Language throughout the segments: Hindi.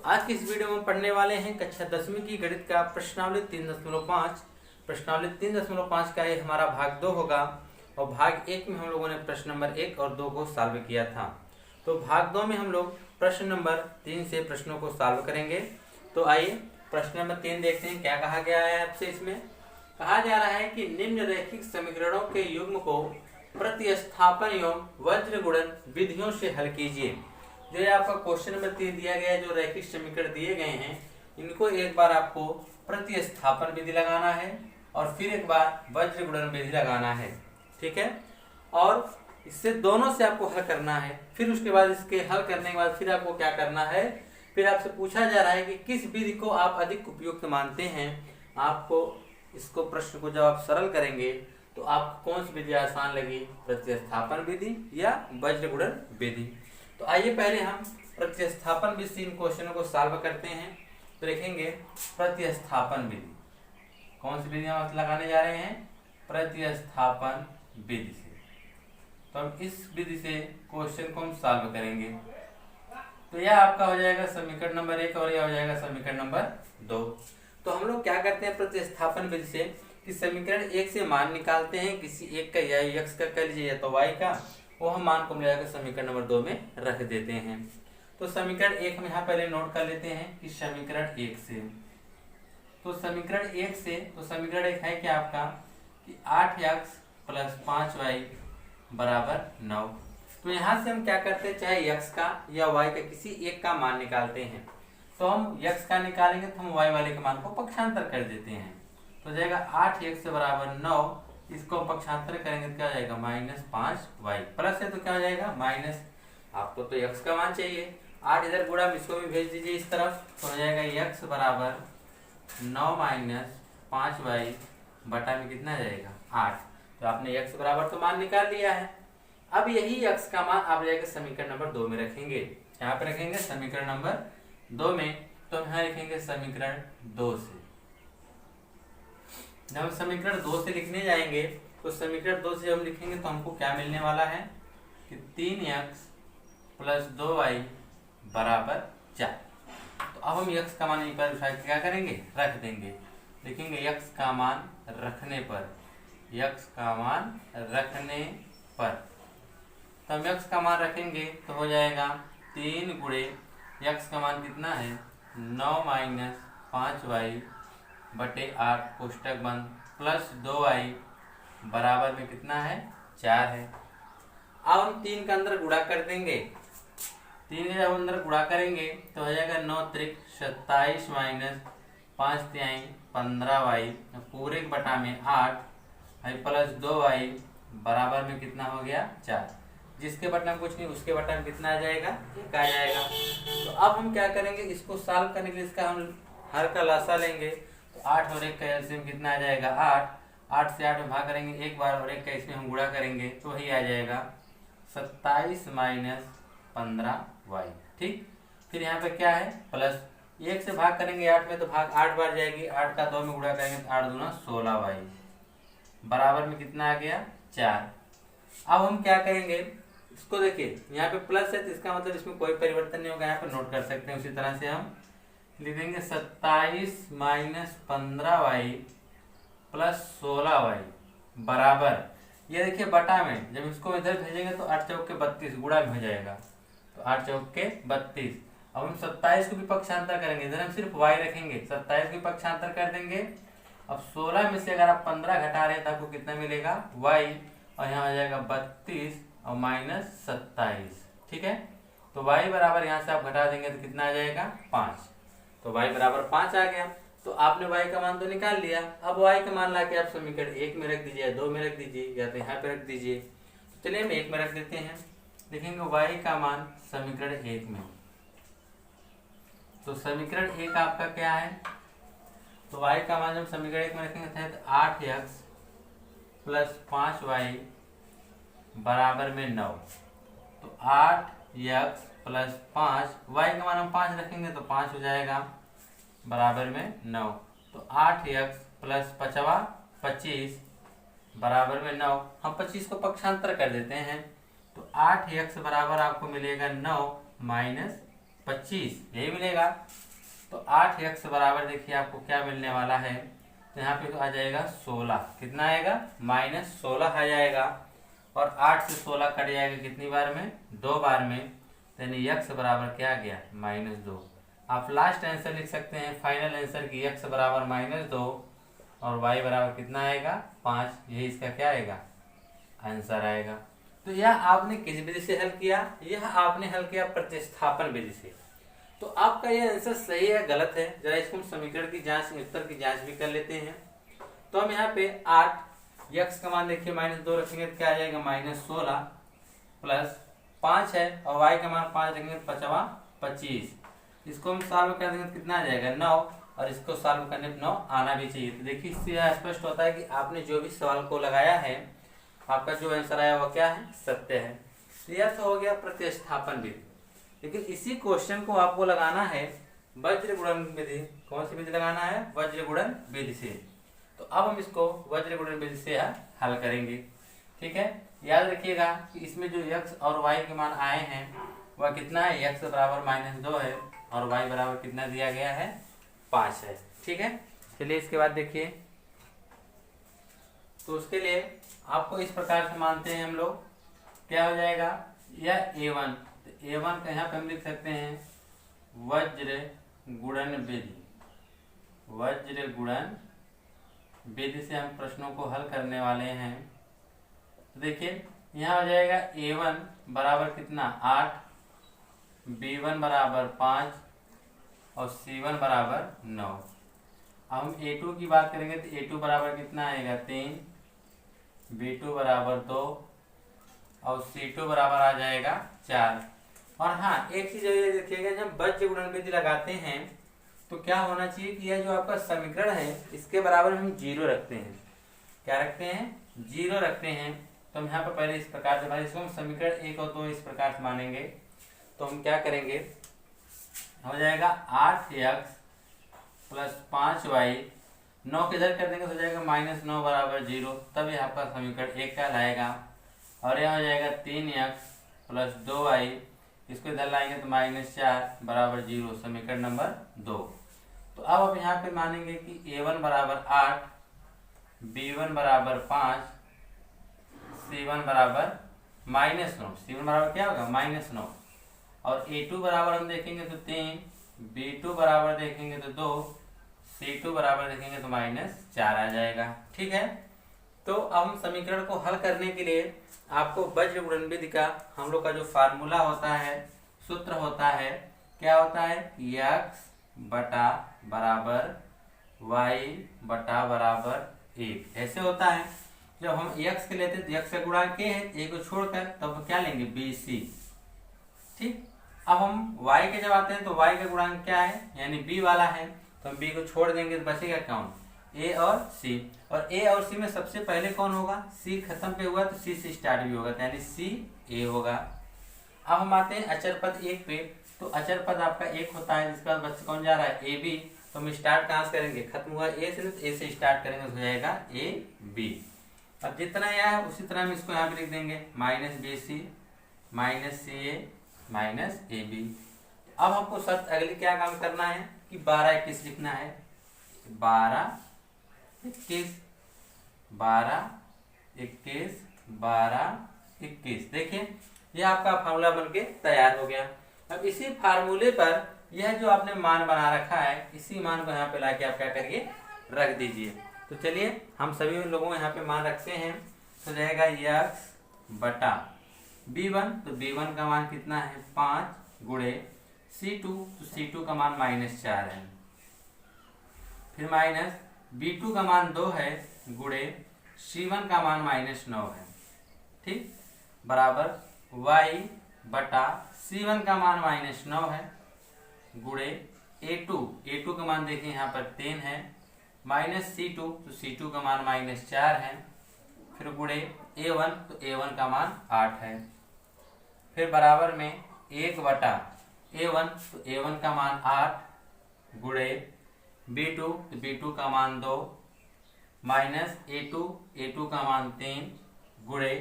आज की इस वीडियो में पढ़ने वाले हैं कक्षा 10वीं की गणित का प्रश्नावली 3.5। प्रश्नावली 3.5 का ये हमारा भाग 2 होगा और भाग 1 में हम लोगों ने प्रश्न नंबर 1 और 2 को सॉल्व किया था। तो भाग 2 में हम लोग प्रश्न नंबर 3 से प्रश्नों को सॉल्व करेंगे। तो आइए प्रश्न नंबर 3 देखते हैं क्या कहा गया है आपसे। इसमें कहा जा रहा है कि निम्न रैखिक समीकरणों के युग्म को प्रतिस्थापन एवं वज्र गुणन विधियों से हल कीजिए। जो ये आपका क्वेश्चन नंबर 3 दिया गया है, जो रैखिक समीकरण दिए गए हैं इनको एक बार आपको प्रतिस्थापन विधि लगाना है और फिर एक बार वज्र गुणन विधि लगाना है, ठीक है। और इससे दोनों से आपको हल करना है। फिर उसके बाद इसके हल करने के बाद फिर आपको क्या करना है, फिर आपसे पूछा जा रहा है कि किस विधि को आप अधिक उपयुक्त मानते हैं। आपको इसको प्रश्न को जब आप सरल करेंगे तो आपको कौन सी विधि आसान लगी, प्रतिस्थापन विधि या वज्र गुणन विधि। तो आइए पहले हम प्रतिस्थापन विधि से इन क्वेश्चनों को सॉल्व करते हैं। तो देखेंगे प्रतिस्थापन विधि कौन सी विधि हम लगाने जा रहे हैं, प्रतिस्थापन विधि से। तो हम इस विधि से क्वेश्चन को हम सॉल्व करेंगे। तो यह आपका हो जाएगा समीकरण नंबर 1 और यह हो जाएगा समीकरण नंबर 2। तो हम लोग क्या करते हैं प्रतिस्थापन विधि से कि समीकरण 1 से मान निकालते हैं, किसी एक का या x का कर लीजिए या तो y का, वो हम मान को हम लेकर समीकरण नंबर 2 में रख देते हैं। तो समीकरण 1 हम यहाँ पहले नोट कर लेते हैं कि समीकरण 1 से, तो समीकरण 1 से, तो समीकरण 1 है क्या आपका कि 8x + 5y = 9। तो यहाँ से हम क्या करते हैं, चाहे x का या y का किसी एक का मान निकालते हैं। तो हम x का निकालेंगे तो हम y वाले के मान को पक्षांतर कर देते हैं। तो जाएगा 8x = 9, इसको पक्षांतर करेंगे तो क्या हो जाएगा -5y, प्लस है तो क्या हो जाएगा माइनस, आपको तो x का मान चाहिए, 8 इधर गुणा इसको भी भेज दीजिए इस तरफ। तो हो जाएगा x = 9 - 5y बटा में कितना जाएगा 8। तो आपने x बराबर तो मान निकाल लिया है। अब यही x का मान आप जाएगा समीकरण नंबर 2 में रखेंगे। यहाँ पे रखेंगे समीकरण नंबर 2 में, तो हम यहाँ लिखेंगे समीकरण 2 से। जब हम समीकरण 2 से लिखने जाएंगे तो समीकरण 2 से हम लिखेंगे तो हमको क्या मिलने वाला है कि 3x + 2y = 4। तो अब हम x का मान एक बार उठा के क्या करेंगे, रख देंगे। लिखेंगे x का मान रखने पर, x का मान रखने पर, तो हम x का मान रखेंगे तो हो जाएगा 3 × x का मान कितना है 9 - 5y बटे 8 कोष्टक बंद प्लस 2y बराबर में कितना है 4 है। अब हम 3 का अंदर गुणा कर देंगे। 3 का जब अंदर गुणा करेंगे तो हो जाएगा 9 × 3 = 27 - 5 × 3 = 15y पूरे बटा में 8 प्लस 2y बराबर में कितना हो गया 4। जिसके बटा में कुछ नहीं उसके बटा में कितना आ जाएगा 1 आ जाएगा। तो अब हम क्या करेंगे, इसको सॉल्व करने के लिए इसका हम हर का लासा लेंगे। तो 8 और 1 का एलसीएम कितना आ जाएगा 8। 8 से 8 में भाग करेंगे एक बार और 1 का इसमें हम गुणा करेंगे तो वही आ जाएगा 27 - 15y, ठीक। फिर यहाँ पे क्या है प्लस 1 से भाग करेंगे 8 में तो भाग 8 बार जाएगी, 8 का 2 में गुणा करेंगे तो 8 दूना 16y बराबर में कितना आ गया 4। अब हम क्या करेंगे, इसको देखिए यहाँ पे प्लस है तो इसका मतलब इसमें कोई परिवर्तन नहीं होगा, यहाँ पे नोट कर सकते हैं। उसी तरह से हम लिखेंगे 27 - 15y + 16y बराबर, ये देखिए बटा में, जब इसको इधर भेजेंगे तो 8 चौक के 32 गुणा में हो जाएगा, तो 8 चौक के 32। अब हम 27 को भी पक्षांतर करेंगे, इधर हम सिर्फ y रखेंगे, 27 को पक्षांतर कर देंगे। अब 16 में से अगर आप 15 घटा रहे हैं तो आपको कितना मिलेगा y, और यहाँ आ जाएगा 32 और -27, ठीक है। तो y बराबर यहाँ से आप घटा देंगे तो कितना आ जाएगा 5। तो y बराबर 5 आ गया। तो आपने y का मान तो निकाल लिया। अब y का मान लाके आप समीकरण 1 में रख दीजिए या 2 में रख दीजिए या तो यहाँ पे रख दीजिए। तो चलिए हम 1 में रख देते हैं। लिखेंगे y का मान समीकरण 1 में, तो समीकरण 1 आपका क्या है, तो y का मान जब समीकरण 1 में रखेंगे तो 8x + 5y बराबर में 9। तो 8x + 5, y का मान हम 5 रखेंगे तो 5 हो जाएगा बराबर में 9। तो 8x + 5 25 बराबर में 9। हम 25 को पक्षांतर कर देते हैं तो 8x बराबर आपको मिलेगा 9 - 25 यही मिलेगा। तो 8x बराबर देखिए आपको क्या मिलने वाला है, तो यहाँ पे तो आ जाएगा 16। कितना आएगा? -16 आ जाएगा। और 8 से 16 कट जाएगा कितनी बार में? 2 बार में। यानी x बराबर क्या आ गया? -2। आप लास्ट आंसर लिख सकते हैं फाइनल आंसर की x बराबर -2 और y बराबर कितना आएगा? 5। यही इसका क्या आएगा? आंसर आएगा। तो यह आपने किस विधि से हल किया? यह आपने हल किया प्रतिस्थापन विधि से। तो आपका यह आंसर सही है गलत है, जरा इसको हम समीकरण की जांच, उत्तर की जांच भी कर लेते हैं। तो हम यहाँ पे 8 x का मान देखिए -2 रखेंगे तो क्या आ जाएगा? -16 प्लस 5 है और y का मान 5 रखेंगे 25। इसको हम सॉल्व कर देंगे तो कितना आ जाएगा? 9। और इसको सॉल्व करने पर 9 आना भी चाहिए। तो देखिए इससे यह स्पष्ट होता है कि आपने जो भी सवाल को लगाया है, आपका जो आंसर आया वो क्या है? सत्य है। तो यह तो हो गया प्रतिस्थापन विधि। लेकिन इसी क्वेश्चन को आपको लगाना है वज्र गुणन विधि। कौन सी विधि लगाना है? वज्र गुणन विधि से। तो अब हम इसको वज्र गुणन विधि से हल करेंगे। ठीक है, याद रखिएगा कि इसमें जो x और y के मान आए हैं वह कितना है? x बराबर -2 है और y बराबर कितना दिया गया है? 5 है। ठीक है, चलिए इसके बाद देखिए। तो उसके लिए आपको इस प्रकार से मानते हैं हम लोग, क्या हो जाएगा? यह a1, तो a1 का यहाँ पे हम लिख सकते हैं वज्र गुणन विधि। वज्र गुणन विधि से हम प्रश्नों को हल करने वाले हैं। तो देखिए यहाँ हो जाएगा a1 बराबर कितना? 8, b1 बराबर 5 और c1 बराबर 9। अब हम a2 की बात करेंगे तो a2 बराबर कितना आएगा? 3, b2 बराबर 2 और c2 बराबर आ जाएगा 4। और हाँ, एक चीज ये देखिएगा, जब वज्र गुणन विधि लगाते हैं तो क्या होना चाहिए कि यह जो आपका समीकरण है इसके बराबर हम 0 रखते हैं। क्या रखते हैं? 0 रखते हैं। तो हम यहाँ पर पहले इस प्रकार से, इसको हम समीकरण 1 और 2 इस प्रकार से मानेंगे। तो हम क्या करेंगे? हो जाएगा 8x प्लस 5y, 9 किधर कर देंगे तो हो जाएगा -9 बराबर 0। तब यह आपका समीकरण 1 कहलाएगा। और यह हो जाएगा 3x प्लस 2y, इसको इधर लाएंगे तो -4 बराबर 0, समीकरण नंबर 2। तो अब आप यहाँ पे मानेंगे कि a1 बराबर 8, b1 बराबर 5, c1 बराबर -9। c1 बराबर क्या होगा? -9। और a2 बराबर हम देखेंगे तो 3, b2 बराबर देखेंगे तो 2, c2 बराबर देखेंगे तो -4 आ जाएगा। ठीक है, तो अब हम समीकरण को हल करने के लिए आपको वज्र गुणन विधि का हम लोग का जो फार्मूला होता है, सूत्र होता है, क्या होता है? x बटा बराबर y बटा बराबर 1 ऐसे होता है। जब हम x के लेते हैं तो x का गुणांक k है, a को छोड़कर तब क्या लेंगे? bc। ठीक, अब हम y के जब आते हैं तो y का गुणांक क्या है? यानी b वाला है, तो हम b को छोड़ देंगे तो बचेगा कौन? a और c। और a और c में सबसे पहले कौन होगा? c खत्म पे हुआ तो c से स्टार्ट भी होगा, तो यानी c a होगा। अब हम आते हैं अचर पद 1 पे। तो अचर पद आपका 1 होता है, जिसका बच्चा कौन जा रहा है? a b। तो हम स्टार्ट कहाँ से करेंगे? खत्म हुआ a से, तो a से स्टार्ट करेंगे तो हो जाएगा a b। अब जितना यह है उसी तरह हम इसको यहाँ पे लिख देंगे -bc -ca -ab। अब हमको शर्त अगली क्या काम करना है कि 12 21 लिखना है। 12 21 12 21 12 21। देखिए यह आपका फार्मूला बनके तैयार हो गया। अब इसी फार्मूले पर यह जो आपने मान बना रखा है, इसी मान को यहाँ पे लाके आप क्या करिए? रख दीजिए। तो चलिए हम सभी लोगों यहाँ पे मान रखते हैं। तो जाएगा x बटा b1, तो b1 का मान कितना है? 5 गुणे c2, तो c2 का मान -4 है। फिर माइनस b2 का मान 2 है गुणे c1 का मान -9 है। ठीक, बराबर y बटा c1 का मान -9 है गुणे a2 का मान देखिए यहाँ पर 10 है, माइनस c2, तो c2 का मान -4 है। फिर गुणे a1, तो a1 का मान 8 है। फिर बराबर में 1 बटा a1, तो a1 का मान 8 गुणे b2, तो b2 का मान 2 माइनस a2 का मान 3 गुणे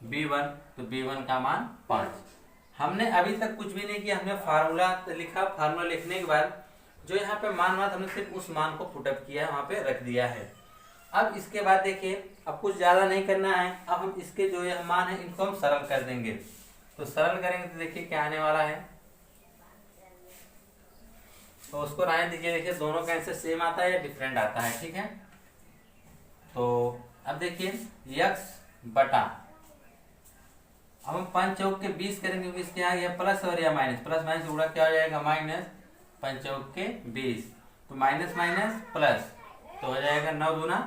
b1, तो b1 का मान 5। हमने अभी तक कुछ भी नहीं किया, हमने फार्मूला लिखा, फार्मूला लिखने के बाद जो यहाँ पे मान हुआ हमने सिर्फ उस मान को पुटअप किया है, वहाँ पे रख दिया है। अब इसके बाद देखिए, अब कुछ ज़्यादा नहीं करना है, अब हम इसके जो यह मान है इनको हम सरल कर देंगे। तो सरल करेंगे तो देखिए क्या आने वाला है, तो उसको रहने दीजिए। देखिए दोनों का आंसर सेम आता है या डिफरेंट आता है, ठीक है। तो अब देखिए x बटा, अब हम 5 चौक के 20 करेंगे, 20 क्या आ गया प्लस और या माइनस, प्लस माइनस उड़ा क्या हो जाएगा माइनस, 5 चौक के 20, तो माइनस माइनस प्लस, तो हो जाएगा 9 दूना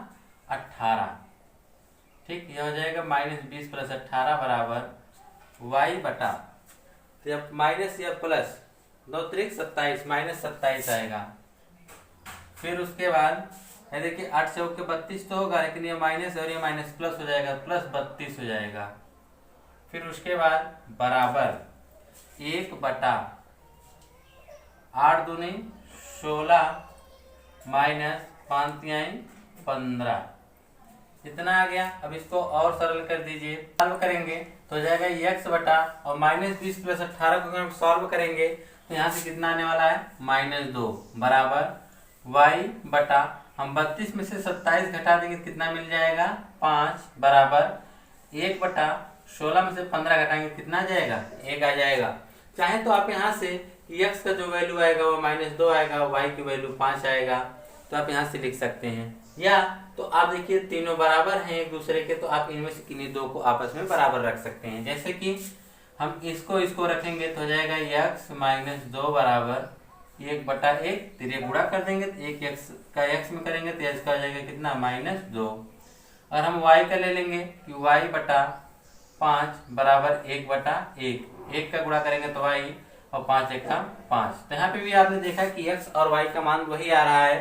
18, ठीक। यह हो जाएगा -20 + 18 बराबर y बटा, तो अब माइनस या प्लस 9 त्रिक 27, -27 आएगा। फिर उसके बाद ये देखिए 8 चौक के 32 तो होगा, लेकिन ये माइनस और ये माइनस प्लस हो जाएगा, +32 हो जाएगा। फिर उसके बाद बराबर 1 बटा 8 दूनी 16 माइनस 5 तिहाई 15, इतना आ गया। अब इसको और सरल कर दीजिए, सॉल्व करेंगे तो हो जाएगा x बटा, और -20 + 18 को अगर हम सॉल्व करेंगे तो यहाँ से कितना आने वाला है -2 बराबर y बटा, हम 32 में से 27 घटा देंगे तो कितना मिल जाएगा 5 बराबर 1 बटा 16 में से 15 घटाएंगे कितना आ जाएगा 1 आ जाएगा। चाहे तो आप यहाँ से x का जो वैल्यू आएगा वो -2 आएगा, y की वैल्यू 5 आएगा, तो आप यहाँ से लिख सकते हैं। या तो आप देखिए तीनों बराबर हैं एक दूसरे के, तो आप इनमें से किन्हीं दो को आपस में बराबर रख सकते हैं। जैसे कि हम इसको रखेंगे तो हो जाएगा x - 2 बराबर 1 बटा 1, फिर ये गुणा कर देंगे तो 1 x का x में करेंगे तो x का हो जाएगा कितना -2, और हम y का ले लेंगे कि y बटा 5 बराबर 1 बटा 1, 1 का गुणा करेंगे तो y, और 5 1 का 5। तो यहाँ पे भी आपने देखा कि x और y का मान वही आ रहा है,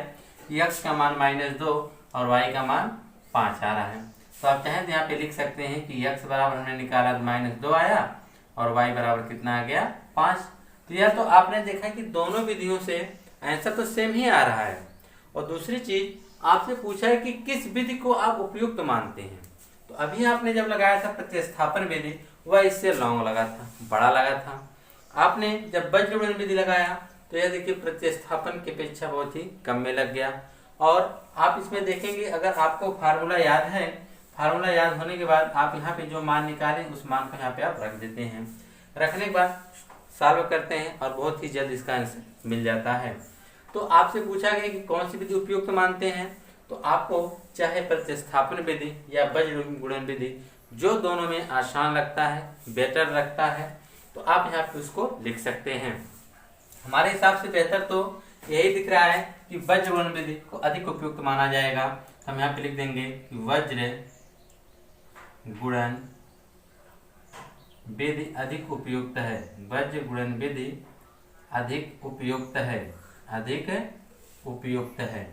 x का मान -2 और y का मान 5 आ रहा है। तो आप चाहें तो यहाँ पे लिख सकते हैं कि x बराबर हमने निकाला तो -2 आया और y बराबर कितना आ गया 5। तो यह तो आपने देखा कि दोनों विधियों से आंसर तो सेम ही आ रहा है। और दूसरी चीज आपसे पूछा है कि किस विधि को आप उपयुक्त मानते हैं। तो अभी आपने जब लगाया था प्रतिस्थापन विधि, वह इससे लॉन्ग लगा था, बड़ा लगा था। आपने जब वज्रगुणन विधि लगाया तो यह देखिए प्रतिस्थापन की अपेक्षा बहुत ही कम में लग गया। और आप इसमें देखेंगे अगर आपको फार्मूला याद है, फार्मूला याद होने के बाद आप यहाँ पे जो मान निकालें उस मान को यहाँ पे आप रख देते हैं, रखने के बाद सॉल्व करते हैं और बहुत ही जल्द इसका आंसर मिल जाता है। तो आपसे पूछा गया कि कौन सी विधि उपयुक्त मानते हैं, तो आपको चाहे प्रतिस्थापन विधि या वज्रगुणन विधि, जो दोनों में आसान लगता है, बेटर लगता है, तो आप यहाँ पे उसको लिख सकते हैं। हमारे हिसाब से बेहतर तो यही दिख रहा है कि वज्रगुणन विधि को अधिक उपयुक्त माना जाएगा। हम यहाँ पे लिख देंगे कि वज्रगुणन विधि अधिक उपयुक्त है, वज्रगुणन विधि अधिक उपयुक्त है, अधिक उपयुक्त है,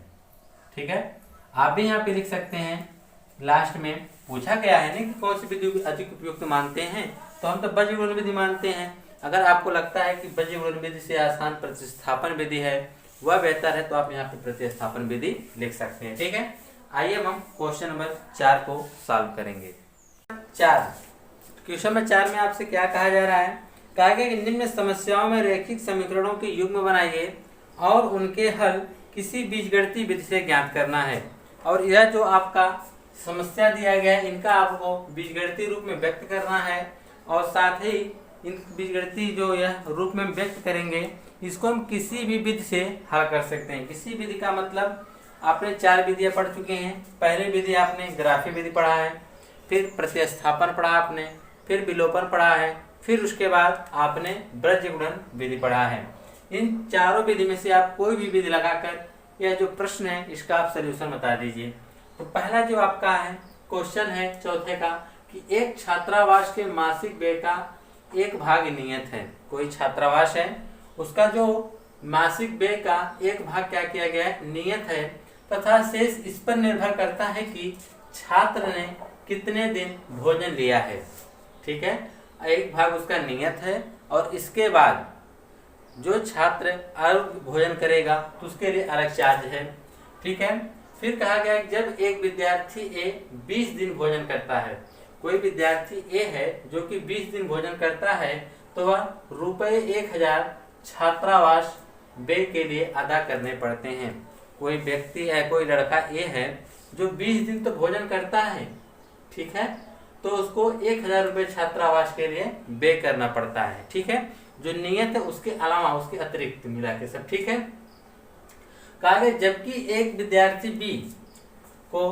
ठीक है। आप भी यहाँ पे लिख सकते हैं। लास्ट में पूछा गया है ना कि कौन सी विधि अधिक उपयुक्त मानते हैं, तो हम तो वज्रगुणन विधि मानते हैं। अगर आपको लगता है कि वज्रगुणन विधि से आसान प्रतिस्थापन विधि है, वह बेहतर है, तो आप यहाँ पे प्रतिस्थापन विधि लिख सकते हैं, ठीक है। आइए हम क्वेश्चन नंबर 4 को सॉल्व करेंगे। 4 क्वेश्चन नंबर 4 में आपसे क्या कहा जा रहा है, कहा गया कि निम्न समस्याओं में रैखिक समीकरणों के युग्म बनाइए और उनके हल किसी बीजगणितीय विधि से ज्ञात करना है। और यह जो आपका समस्या दिया गया है इनका आपको बीजगणितीय रूप में व्यक्त करना है, और साथ ही इन बीजगणितीय जो यह रूप में व्यक्त करेंगे इसको हम किसी भी विधि से हल कर सकते हैं। किसी विधि का मतलब आपने 4 विधियां पढ़ चुके हैं। पहली विधि आपने ग्राफी विधि पढ़ा है, फिर प्रतिस्थापन पढ़ा आपने, फिर विलोपन पढ़ा है, फिर उसके बाद आपने वज्रगुणन विधि पढ़ा है। इन चारों विधि में से आप कोई भी विधि लगाकर यह जो प्रश्न है इसका आप सोल्यूशन बता दीजिए। तो पहला जो आपका है क्वेश्चन है चौथे का कि एक छात्रावास के मासिक व्यय का 1 भाग नियत है। कोई छात्रावास है, उसका जो मासिक व्यय का 1 भाग क्या किया गया है नियत है, तथा शेष इस पर निर्भर करता है कि छात्र ने कितने दिन भोजन लिया है, ठीक है। 1 भाग उसका नियत है, और इसके बाद जो छात्र और भोजन करेगा तो उसके लिए अलग चार्ज है, ठीक है। फिर कहा गया कि जब एक विद्यार्थी ए 20 दिन भोजन करता है, कोई विद्यार्थी ए है जो कि 20 दिन भोजन करता है, तो वह ₹1000 छात्रावास व्यय के लिए अदा करने पड़ते हैं। कोई व्यक्ति है, कोई लड़का ए है जो 20 दिन तो भोजन करता है, ठीक है, तो उसको 1000 रुपये छात्रावास के लिए व्यय करना पड़ता है, ठीक है। जो नियत है उसके अलावा, उसके अतिरिक्त मिला के सब, ठीक है। कहा गया जबकि एक विद्यार्थी बी को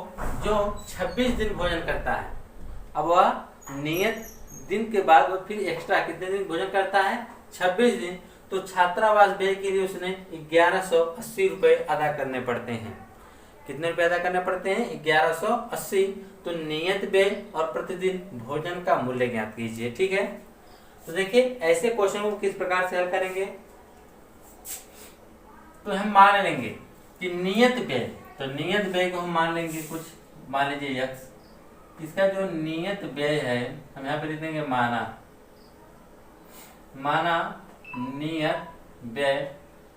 जो 26 दिन भोजन करता है, अब वह नियत दिन के बाद वो फिर एक्स्ट्रा कितने दिन भोजन करता है, 26 दिन, तो छात्रावास व्यय के लिए उसने 1180 रुपये अदा करने पड़ते हैं। कितने रुपए अदा करने पड़ते हैं, 1180। तो नियत व्यय और प्रतिदिन भोजन का मूल्य ज्ञात कीजिए, ठीक है। तो देखिए ऐसे क्वेश्चन को किस प्रकार से हल करेंगे, तो हम मान लेंगे कि नियत व्यय, तो नियत व्यय को हम मान लेंगे कुछ, मान लीजिए यक्स, इसका जो नियत व्यय है हम यहाँ पे लिख देंगे माना नियत व्यय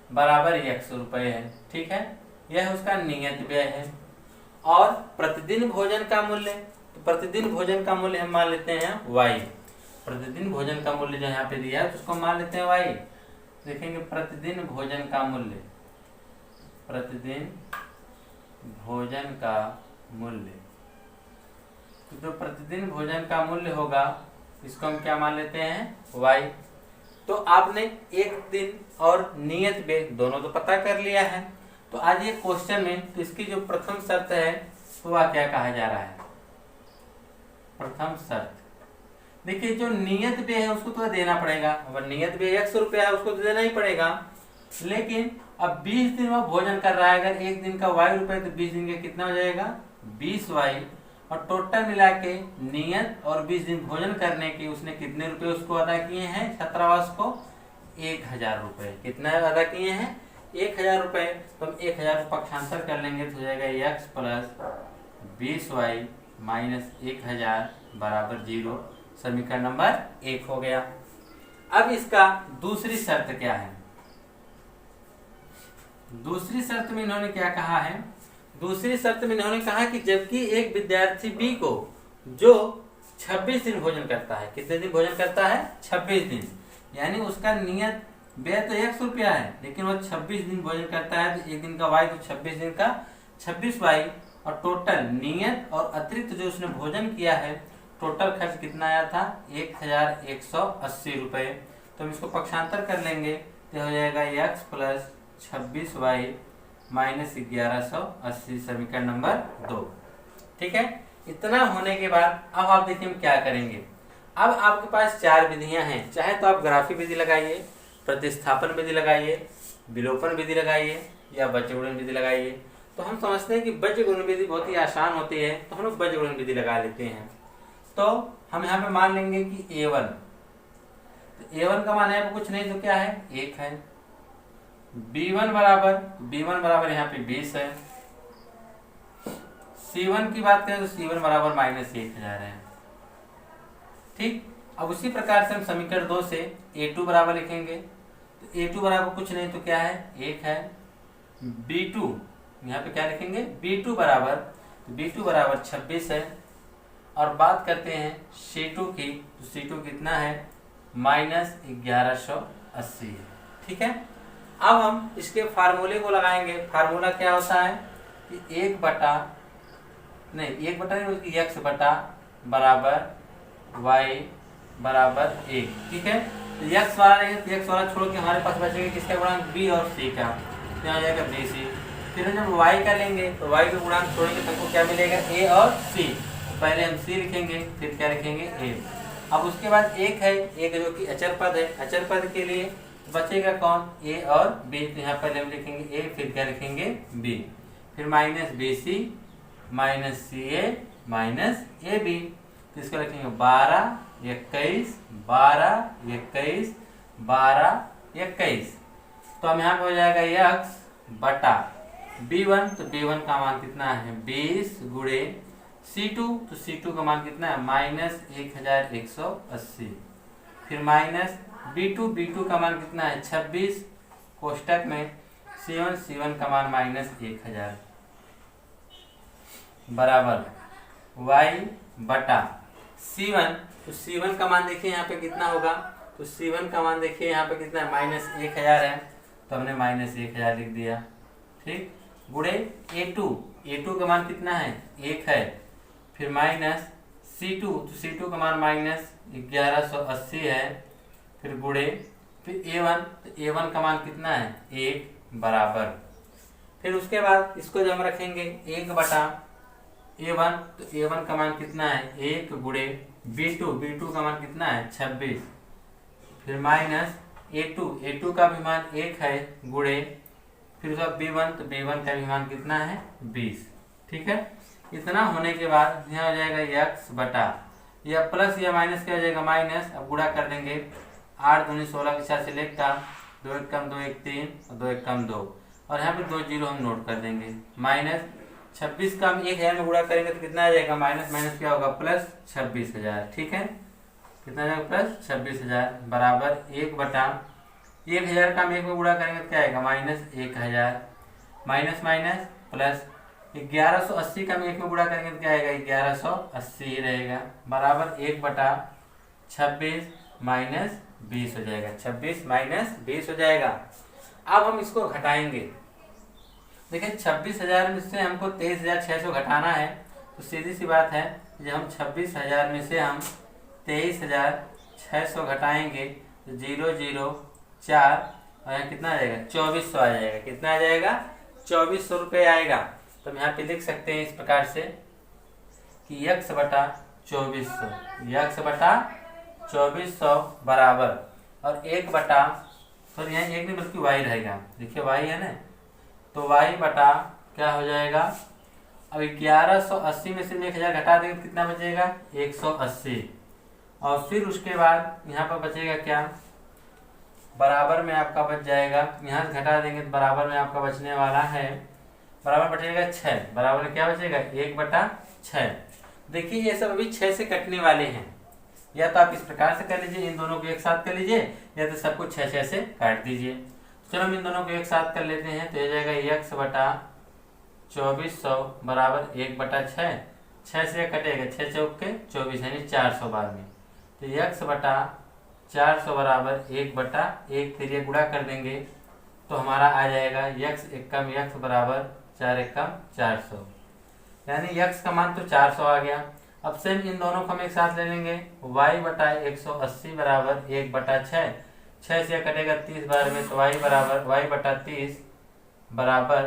बराबर 100 रुपये है, ठीक है, यह उसका नियत व्यय है। और प्रतिदिन भोजन का मूल्य, तो प्रतिदिन भोजन का मूल्य हम मान लेते हैं y, प्रतिदिन भोजन का मूल्य जो यहाँ पे दिया है तो उसको मान लेते हैं y। देखेंगे प्रतिदिन भोजन का मूल्य, प्रतिदिन भोजन का मूल्य, तो जो प्रतिदिन भोजन का मूल्य होगा इसको हम क्या मान लेते हैं y। तो आपने एक दिन और नियत व्यय दोनों तो पता कर लिया है, तो आज ये क्वेश्चन में तो इसकी जो प्रथम शर्त है तो वह क्या कहा जा रहा है, प्रथम शर्त। देखिए जो नियत व्यय है उसको तो देना पड़ेगा, अगर नियत व्यय 100 रुपया है उसको तो देना ही पड़ेगा, लेकिन अब 20 दिन वह भोजन कर रहा है, अगर एक दिन का y रुपये तो 20 दिन का कितना हो जाएगा 20y, और टोटल मिला के नियत और 20 दिन भोजन करने के उसने कितने रुपए उसको अदा किए हैं छात्रावास को, 1000 रुपये। कितना अदा किए हैं 1000 रुपये। तो हम 1000 को पक्षांतर कर लेंगे तो हो जाएगा x प्लस 20y माइनस 1000 बराबर 0। समीकरण नंबर 1 हो गया। अब इसका दूसरी शर्त क्या है, दूसरी शर्त में इन्होंने क्या कहा है, दूसरी शर्त में इन्होंने कहा कि जबकि एक विद्यार्थी बी को जो 26 दिन भोजन करता है, कितने दिन भोजन करता है 26 दिन, यानी उसका नियत व्यय तो 100 रुपया है लेकिन वो 26 दिन भोजन करता है, तो एक दिन का y तो 26 दिन का 26y, और टोटल नियत और अतिरिक्त जो उसने भोजन किया है टोटल खर्च कितना आया था 1180 रुपये। तो हम इसको पक्षांतर कर लेंगे तो हो जाएगा x प्लस 26y माइनस 1180, समीकरण नंबर 2, ठीक है। इतना होने के बाद अब आप देखिए हम क्या करेंगे। अब आपके पास 4 विधियां हैं, चाहे तो आप ग्राफी विधि लगाइए, प्रतिस्थापन विधि लगाइए, विलोपन विधि लगाइए या बीजगणित विधि लगाइए। तो हम समझते हैं कि बीजगणित विधि बहुत ही आसान होती है, तो हम लोग बीजगणित विधि लगा लेते हैं। तो हम यहाँ पे मान लेंगे कि a1, तो a1 का मान है कुछ नहीं तो क्या है 1 है, b1 बराबर यहाँ पे 20 है, c1 की बात करें तो c1 बराबर माइनस 1000 है, ठीक। अब उसी प्रकार से हम समीकरण 2 से a2 बराबर लिखेंगे, तो a2 बराबर कुछ नहीं तो क्या है 1 है, b2 यहाँ पे क्या लिखेंगे b2 बराबर 26 है, और बात करते हैं c2 की, तो c2 कितना है माइनस 1180 है, ठीक है। अब हम इसके फार्मूले को लगाएंगे। फार्मूला क्या होता है कि 1 बटा x बटा बराबर y बराबर 1, ठीक है। तो x वाला रहेगा तो x वाला छोड़ के हमारे पास बचेगा किसका गुणांक b और c का, तो यहाँ जाएगा bc। फिर जब y का लेंगे तो y का गुणांक छोड़ेंगे तो हमको क्या मिलेगा a और c। पहले हम c लिखेंगे फिर क्या लिखेंगे a। अब उसके बाद एक है एक जो कि अचर पद है, अचर पद के लिए बचेगा कौन a और b, तो यहाँ पहले हम लिखेंगे a फिर क्या लिखेंगे b, फिर minus bc minus ca minus ab, तो इसको लिखेंगे 12 21 12 21 12 21। तो हम यहाँ पे हो जाएगा x बटा b1, तो b1 का मान कितना है 20 गुणे c2, तो c2 का मान कितना है माइनस 1180, फिर माइनस b2 का मान कितना है 26, कोष्टक में c1 का मान माइनस 1000 बराबर y बटा c1, तो c1 का मान देखिए यहाँ पे कितना होगा, तो C1 का मान देखिए यहाँ पे कितना है, -1000 है, तो हमने -1000 लिख दिया। ठीक, गुणे A2 का मान कितना है, 1 है, फिर -C2, तो C2 का मान -1180 है, फिर गुणे फिर A1, तो A1 का मान कितना है, 1 बराबर। फिर उसके बाद इसको जब हम रखेंगे 1 बटा A1, तो A1 का मान कितना है, 1 गुणे B2 का मान कितना है, 26, फिर -A2 का भी मान 1 है, गुणे फिर उसका B1, तो B1 का भी मान कितना है, 20। ठीक है, इतना होने के बाद यहाँ हो जाएगा x बटा, या प्लस या माइनस क्या हो जाएगा, माइनस। अब गुणा कर देंगे, 8 दूनी 16 के साथ सिलेक्ट 2 1 कम 2 1 3 और 2 1 कम 2, और यहाँ पे 2 जीरो हम नोट कर देंगे। -26 का हम 1000 में गुणा करेंगे तो कितना आ जाएगा, माइनस माइनस क्या होगा, प्लस 26,000। ठीक है, कितना आ जाएगा, प्लस 26,000 बराबर 1 बटा 1000 का हम 1 में गुणा करेंगे तो क्या आएगा, -1000, माइनस माइनस प्लस 1180 का हम 1 में गुणा करेंगे तो क्या आएगा, 1180 ही रहेगा, बराबर 1 बटा 26 माइनस 20 हो जाएगा, 26 माइनस 20 हो जाएगा। अब हम इसको घटाएंगे, देखिए 26,000 में से हमको 23,600 घटाना है, तो सीधी सी बात है, जब हम 26,000 में से हम 23,600 घटाएंगे तो 0 0 4 और यहाँ कितना आ जाएगा, 2400 आ जाएगा। कितना आ जाएगा, 2400 रुपये आएगा। तो हम यहाँ पे लिख सकते हैं इस प्रकार से कि x बटा 2400 बराबर, और 1 बटा, तो यहाँ 1 नहीं बल्कि y रहेगा, देखिए y है ना, तो y बटा क्या हो जाएगा, अब 1180 में से 1000 घटा देंगे तो कितना बचेगा, 180, और फिर उसके बाद यहाँ पर बचेगा क्या, बराबर में आपका बच जाएगा, यहाँ से घटा देंगे तो बराबर में आपका बचने वाला है, बराबर बचेगा 6, बराबर में क्या बचेगा, 1 बटा 6। देखिए ये सब अभी 6 से कटने वाले हैं, या तो आप इस प्रकार से कर लीजिए, इन दोनों को एक साथ कर लीजिए, या तो सब कुछ 6 से काट दीजिए। चलो हम इन दोनों को एक साथ कर लेते हैं, तो ये जाएगा x बटा 2400 बराबर 1 बटा 6, 6 से कटेगा, 6 चौक के 24 यानी 400 बार में, तो x बटा 400 बराबर 1 बटा 1, फिर ये गुणा कर देंगे तो हमारा आ जाएगा x एकम x बराबर 4 एकम 400, यानी x का मान तो 400 आ गया। अब सेम इन दोनों को हम एक साथ ले लेंगे, y बटा 180 बराबर 1 बटा 6, 6 से कटेगा 30 बार में, तो y बराबर y बटा 30 बराबर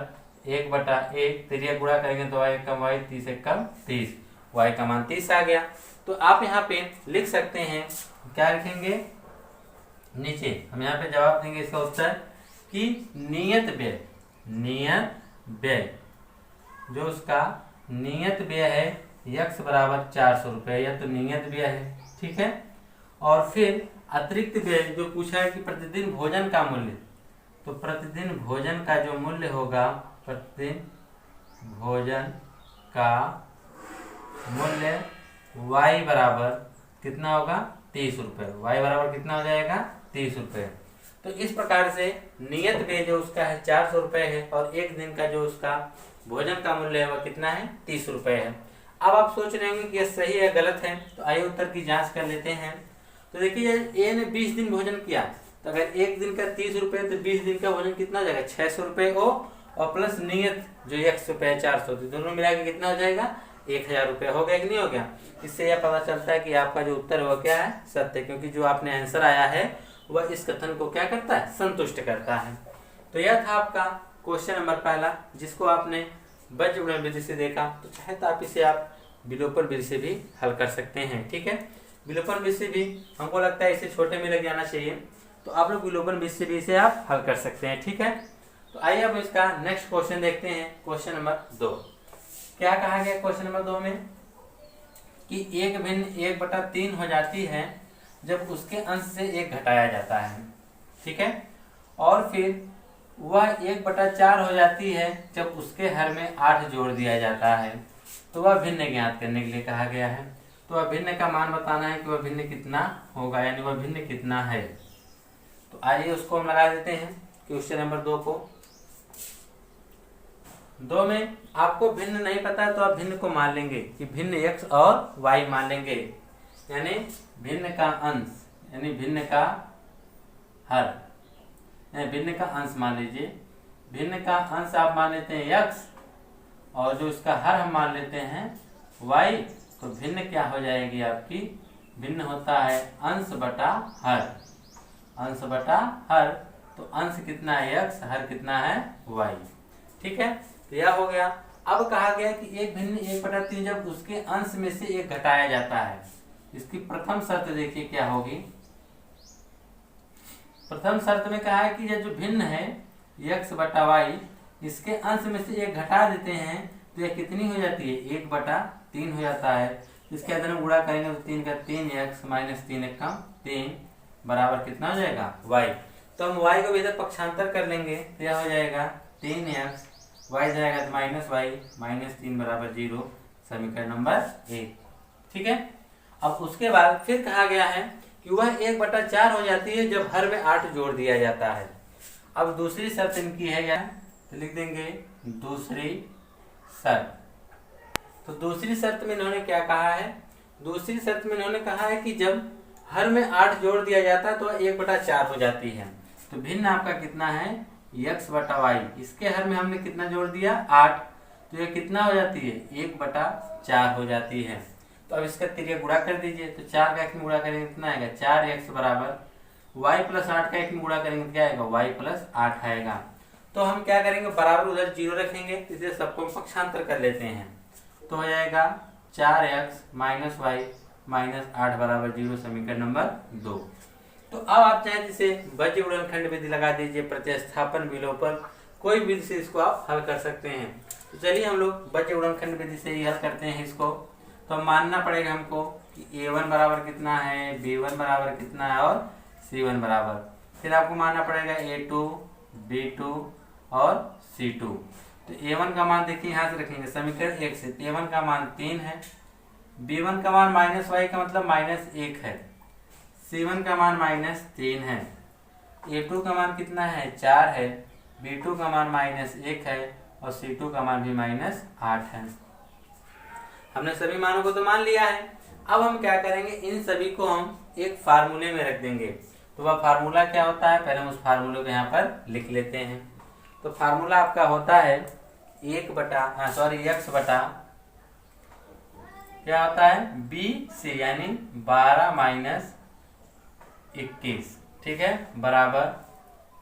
1 बटा 1, फिर ये गुणा करेंगे तो y एकम y, 30 एकम 30, y का मान 30 आ गया। तो आप यहाँ पे लिख सकते हैं, क्या लिखेंगे, नीचे हम यहाँ पे जवाब देंगे इसका उत्तर कि नियत व्यय जो उसका नियत व्यय है x बराबर 400 रुपये, यह तो नियत व्यय है। ठीक है, और फिर अतिरिक्त व्यय जो पूछा है कि प्रतिदिन भोजन का मूल्य, तो प्रतिदिन भोजन का जो मूल्य होगा, प्रतिदिन भोजन का मूल्य y बराबर कितना होगा, 30 रुपये, y बराबर कितना हो जाएगा, 30 रुपये। तो इस प्रकार से नियत व्यय जो उसका है 400 रुपये है, और एक दिन का जो उसका भोजन का मूल्य है वह कितना है, 30 रुपये है। अब आप सोच रहे होंगे कि यह सही है गलत है, तो आइए उत्तर की जांच कर लेते हैं। तो देखिए ए ने 20 दिन भोजन किया, तो अगर एक दिन का 30 रुपये तो 20 दिन का भोजन कितना हो जाएगा, 600 रुपये हो, और प्लस नियत जो x रुपये 400, तो दोनों मिला के कितना हो जाएगा, 1000 रुपये हो गया कि नहीं हो गया। इससे यह पता चलता है कि आपका जो उत्तर है वह क्या है, सत्य, क्योंकि जो आपने आंसर आया है वह इस कथन को क्या करता है, संतुष्ट करता है। तो यह था आपका क्वेश्चन नंबर पहला, जिसको आपने वज्र गुणन विधि से देखा। तो चाहे तो आप इसे आप विलोपन विधि से भी हल कर सकते हैं। ठीक है, विलोपन विधि से भी हमको लगता है इसे छोटे में लग जाना चाहिए, तो आप लोग विलोपन विधि से भी इसे आप हल कर सकते हैं। ठीक है, तो आइए अब इसका नेक्स्ट क्वेश्चन देखते हैं। क्वेश्चन नंबर 2 क्या कहा गया क्वेश्चन नंबर 2 में, कि एक भिन्न 1/3 हो जाती है जब उसके अंश से 1 घटाया जाता है। ठीक है, और फिर वह 1/4 हो जाती है जब उसके हर में 8 जोड़ दिया जाता है, तो वह भिन्न ज्ञात करने के लिए कहा गया है। तो वह भिन्न का मान बताना है कि वह भिन्न कितना होगा, यानी वह भिन्न कितना है। तो आइए उसको हम लगा देते हैं क्वेश्चन नंबर 2 को। 2 में आपको भिन्न नहीं पता है तो आप भिन्न को मान लेंगे कि भिन्न x और y मान लेंगे, यानी भिन्न का अंश, यानी भिन्न का हर, भिन्न का अंश मान लीजिए। भिन्न का अंश आप मान लेते हैं x और जो इसका हर हम मान लेते हैं y, तो भिन्न क्या हो जाएगी आपकी, भिन्न होता है अंश बटा हर, अंश बटा हर। तो अंश कितना है x, हर कितना है y। ठीक है, तो यह हो गया। अब कहा गया कि एक भिन्न 1/3 जब उसके अंश में से एक घटाया जाता है, इसकी प्रथम शर्त देखिए क्या होगी। प्रथम शर्त में कहा है कि यह जो भिन्न है x बटा वाई, इसके अंश में से एक घटा देते हैं तो यह कितनी हो जाती है, 1/3 हो जाता है। इसके अंदर में गुणा करेंगे तो 3 का 3x माइनस 3 1 का 3 बराबर कितना हो जाएगा, y। तो हम y को भी इधर पक्षांतर कर लेंगे तो यह हो जाएगा 3x, y जाएगा तो माइनस वाई, माइनस 3 बराबर 0, समीकरण नंबर 1। ठीक है, अब उसके बाद फिर कहा गया है कि वह 1/4 हो जाती है जब हर में 8 जोड़ दिया जाता है। अब दूसरी शर्त इनकी है क्या, तो लिख देंगे दूसरी शर्त। तो दूसरी शर्त में इन्होंने क्या कहा है, दूसरी शर्त में इन्होंने कहा है कि जब हर में 8 जोड़ दिया जाता है तो 1/4 हो जाती है। तो भिन्न आपका कितना है, x बटा वाई, इसके हर में हमने कितना जोड़ दिया, 8, तो ये कितना हो जाती है, 1/4 हो जाती है। तो अब इसका तिरिया गुणा कर दीजिए, तो 4 का 1 में गुणा करेंगे कितना आएगा, 4x बराबर y प्लस 8 का 1 में गुणा करेंगे तो क्या आएगा, y प्लस 8 आएगा। तो हम क्या करेंगे, बराबर उधर 0 रखेंगे, इसलिए सबको पक्षांतर कर लेते हैं। तो हो जाएगा 4x माइनस वाई माइनस 8 बराबर 0, समीकरण नंबर 2। तो अब आप चाहे जिसे बज्र गुणनखंड विधि लगा दीजिए, प्रतिस्थापन विलोपन, कोई विधि से इसको आप हल कर सकते हैं। तो चलिए हम लोग बज्र गुणनखंड विधि से ही हल करते हैं इसको। तो मानना पड़ेगा हमको कि a1 बराबर कितना है, b1 बराबर कितना है और c1 बराबर, फिर आपको मानना पड़ेगा a2 b2 और c2। तो a1 का मान देखिए यहाँ से रखेंगे समीकरण 1 से, a1 का मान 3 है, b1 का मान माइनस वाई का मतलब माइनस 1 है, c1 का मान माइनस 3 है, a2 का मान कितना है, 4 है, b2 का मान माइनस 1 है और c2 का मान भी माइनस 8 है। हमने सभी मानों को तो मान लिया है। अब हम क्या करेंगे, इन सभी को हम एक फार्मूले में रख देंगे। तो वह फार्मूला क्या होता है, पहले हम उस फार्मूले को यहाँ पर लिख लेते हैं। तो फार्मूला आपका होता है x बटा क्या होता है, bc यानी 12 माइनस 21, ठीक है, बराबर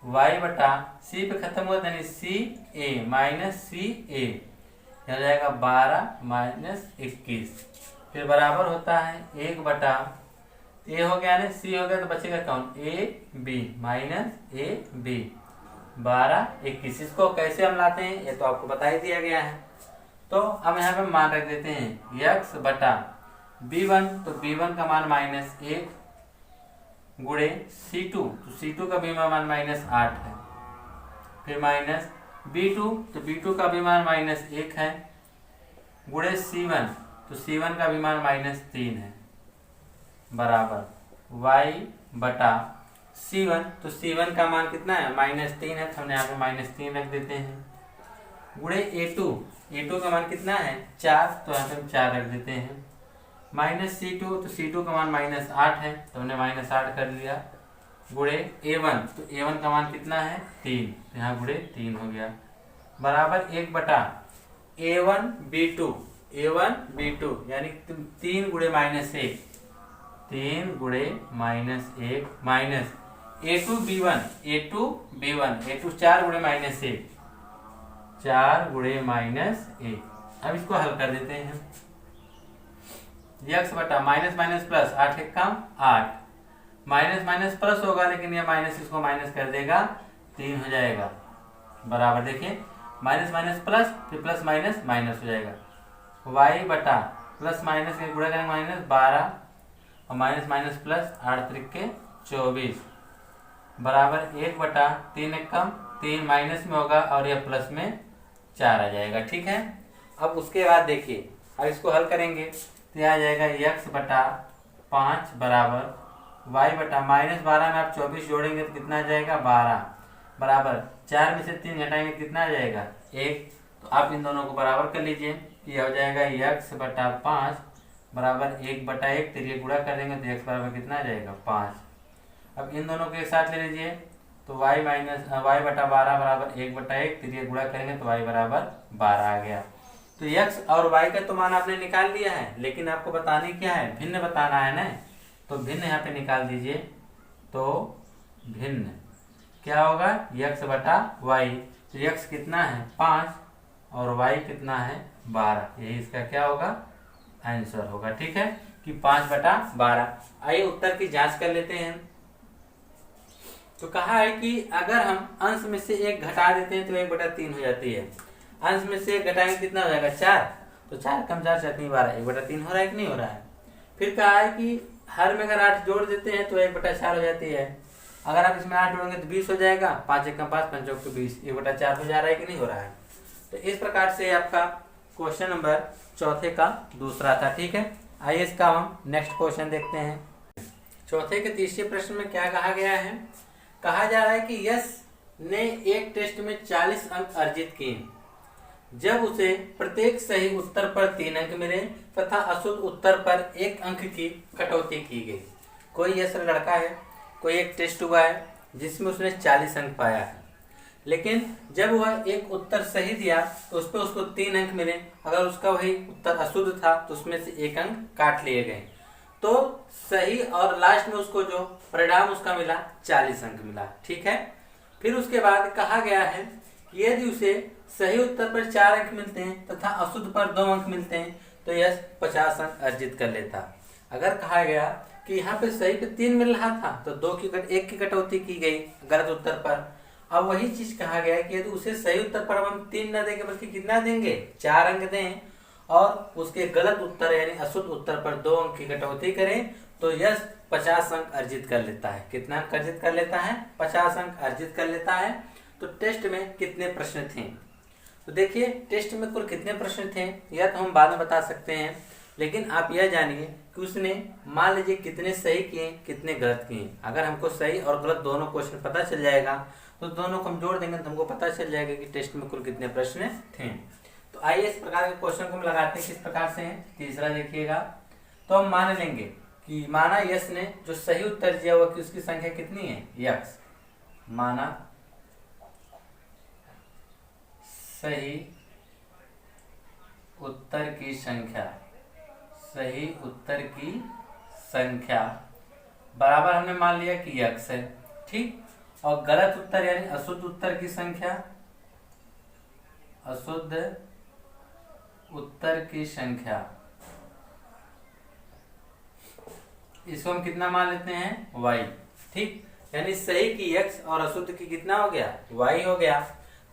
y बटा c पे खत्म हुआ यानी ca माइनस ca, हो जाएगा 12 माइनस 21, फिर बराबर होता है 1 बटा a हो गया ना, c हो गया तो बचेगा कौन, ab माइनस ab 12 21। इसको कैसे हम लाते हैं ये तो आपको बता ही दिया गया है। तो हम यहाँ पे मान रख देते हैं x बटा b1, तो b1 का मान माइनस 1 गुणे c2, तो c2 का भी मान माइनस 8 है, फिर माइनस b2, तो b2 का भी मान माइनस 1 है, गुणे c1, तो c1 का भी मान माइनस 3 है, बराबर y बटा c1, तो c1 का मान कितना है, माइनस 3 है, तो हमने यहाँ पे माइनस 3 रख देते हैं, गुणे a2 का मान कितना है, 4, तो यहाँ पे हम 4 रख देते हैं, माइनस c2, तो c2 का मान माइनस 8 है, तो हमने माइनस 8 कर लिया, गुणे a1, तो a1 का मान कितना है, 3, तो यहाँ गुणे 3 हो गया, बराबर 1 बटा a1 b2 यानी 3 गुणे माइनस 1, 3 गुणे माइनस 1 माइनस a2 b1 4 गुणे माइनस 1, 4 गुणे माइनस 1। अब इसको हल कर देते हैं, x बटा माइनस माइनस प्लस 8 एक काम 8, माइनस माइनस प्लस होगा लेकिन ये माइनस इसको माइनस कर देगा, 3 हो जाएगा, बराबर देखिए माइनस माइनस प्लस, फिर प्लस माइनस माइनस हो जाएगा, y बटा प्लस माइनस के गुणा करेंगे माइनस 12 और माइनस माइनस प्लस 8 त्रिके 24, बराबर 1 बटा 3 एक कम 3 माइनस में होगा और यह प्लस में 4 आ जाएगा। ठीक है, अब उसके बाद देखिए अब इसको हल करेंगे तो यह आ जाएगा x बटा 5 बराबर y बटा माइनस 12 में आप 24 जोड़ेंगे तो कितना आ जाएगा, 12, बराबर 4 में से 3 घटाएंगे कितना आ जाएगा, 1। तो आप इन दोनों को बराबर कर लीजिए, यह हो जाएगा x बटा 5 बराबर 1 बटा 1, तिरिये गुणा कर देंगे तो x बराबर कितना आ जाएगा, 5, अब इन दोनों को एक साथ ले लीजिए, तो y माइनस वाई बटा 12 बराबर 1/1, तो ये गुणा करेंगे तो y बराबर 12 आ गया। तो x और y का तो मान आपने निकाल लिया है, लेकिन आपको बताने क्या है, भिन्न बताना है ना। तो भिन्न यहाँ पे निकाल दीजिए, तो भिन्न क्या होगा, x बटा y। तो x कितना है 5 और y कितना है 12, यही इसका क्या होगा आंसर होगा। ठीक है कि 5/12। आइए उत्तर की जांच कर लेते हैं। तो कहा है कि अगर हम अंश में से एक घटा देते हैं तो 1/3 हो जाती है। अंश में से एक घटाएंगे कितना हो जाएगा 4, तो 4 कम 4 7 12, 1/3 हो रहा है कि नहीं हो रहा है। फिर कहा है कि हर में अगर 8 जोड़ देते हैं तो 1/4 हो जाती है। अगर आप इसमें 8 जोड़ेंगे तो 20 हो जाएगा, 5 × 5 5 × 20, 1/4 हो जा रहा है कि नहीं हो रहा है। तो इस प्रकार से आपका क्वेश्चन नंबर चौथे का दूसरा था। ठीक है, आइए इसका हम नेक्स्ट क्वेश्चन देखते हैं। चौथे के तीसरे प्रश्न में क्या कहा गया है, कहा जा रहा है कि यश ने एक टेस्ट में 40 अंक अर्जित किए जब उसे प्रत्येक सही उत्तर पर 3 अंक मिले तथा अशुद्ध उत्तर पर 1 अंक की कटौती की गई। कोई ऐसा लड़का है, कोई एक टेस्ट हुआ है जिसमें उसने 40 अंक पाया है, लेकिन जब वह एक उत्तर सही दिया तो उस पर उसको 3 अंक मिले। अगर उसका वही उत्तर अशुद्ध था तो उसमें से 1 अंक काट लिए गए, तो सही और लास्ट में उसको जो परिणाम उसका मिला 40 अंक मिला। ठीक है, फिर उसके बाद कहा गया है कि यदि उसे सही उत्तर पर 4 अंक मिलते हैं तथा अशुद्ध पर 2 अंक मिलते हैं तो यह 50 अंक अर्जित कर लेता। अगर कहा गया कि यहाँ पे सही पे 3 मिल रहा था तो 1 की कटौती की गई गलत उत्तर पर। अब वही चीज कहा गया कि यदि उसे सही उत्तर पर हम 3 न देंगे बल्कि कितना देंगे 4 अंक दें और उसके गलत उत्तर यानी अशुद्ध उत्तर पर 2 अंक की कटौती करें तो यह 50 अंक अर्जित कर लेता है। कितना अंक अर्जित कर लेता है, 50 अंक अर्जित कर लेता है। तो टेस्ट में कितने प्रश्न थे, तो देखिए टेस्ट में कुल कितने प्रश्न थे यह तो हम बाद में बता सकते हैं, लेकिन आप यह जानिए कि उसने मान लीजिए कितने सही किए कितने गलत किए। अगर हमको सही और गलत दोनों क्वेश्चन पता चल जाएगा तो दोनों को हम जोड़ देंगे तो हमको पता चल जाएगा कि टेस्ट में कुल कितने प्रश्न थे। तो आइए इस प्रकार के क्वेश्चन को हम लगाते हैं किस प्रकार से हैं। तीसरा देखिएगा, तो हम मान लेंगे कि माना यश ने जो सही उत्तर दिया हुआ कि उसकी संख्या कितनी है यक्स, माना सही उत्तर की संख्या, सही उत्तर की संख्या बराबर हमने मान लिया कि यक्स है। ठीक, और गलत उत्तर यानी अशुद्ध उत्तर की संख्या, अशुद्ध उत्तर की संख्या इसको हम कितना मान लेते हैं y। ठीक, यानी सही की x और अशुद्ध की कितना हो गया y हो गया।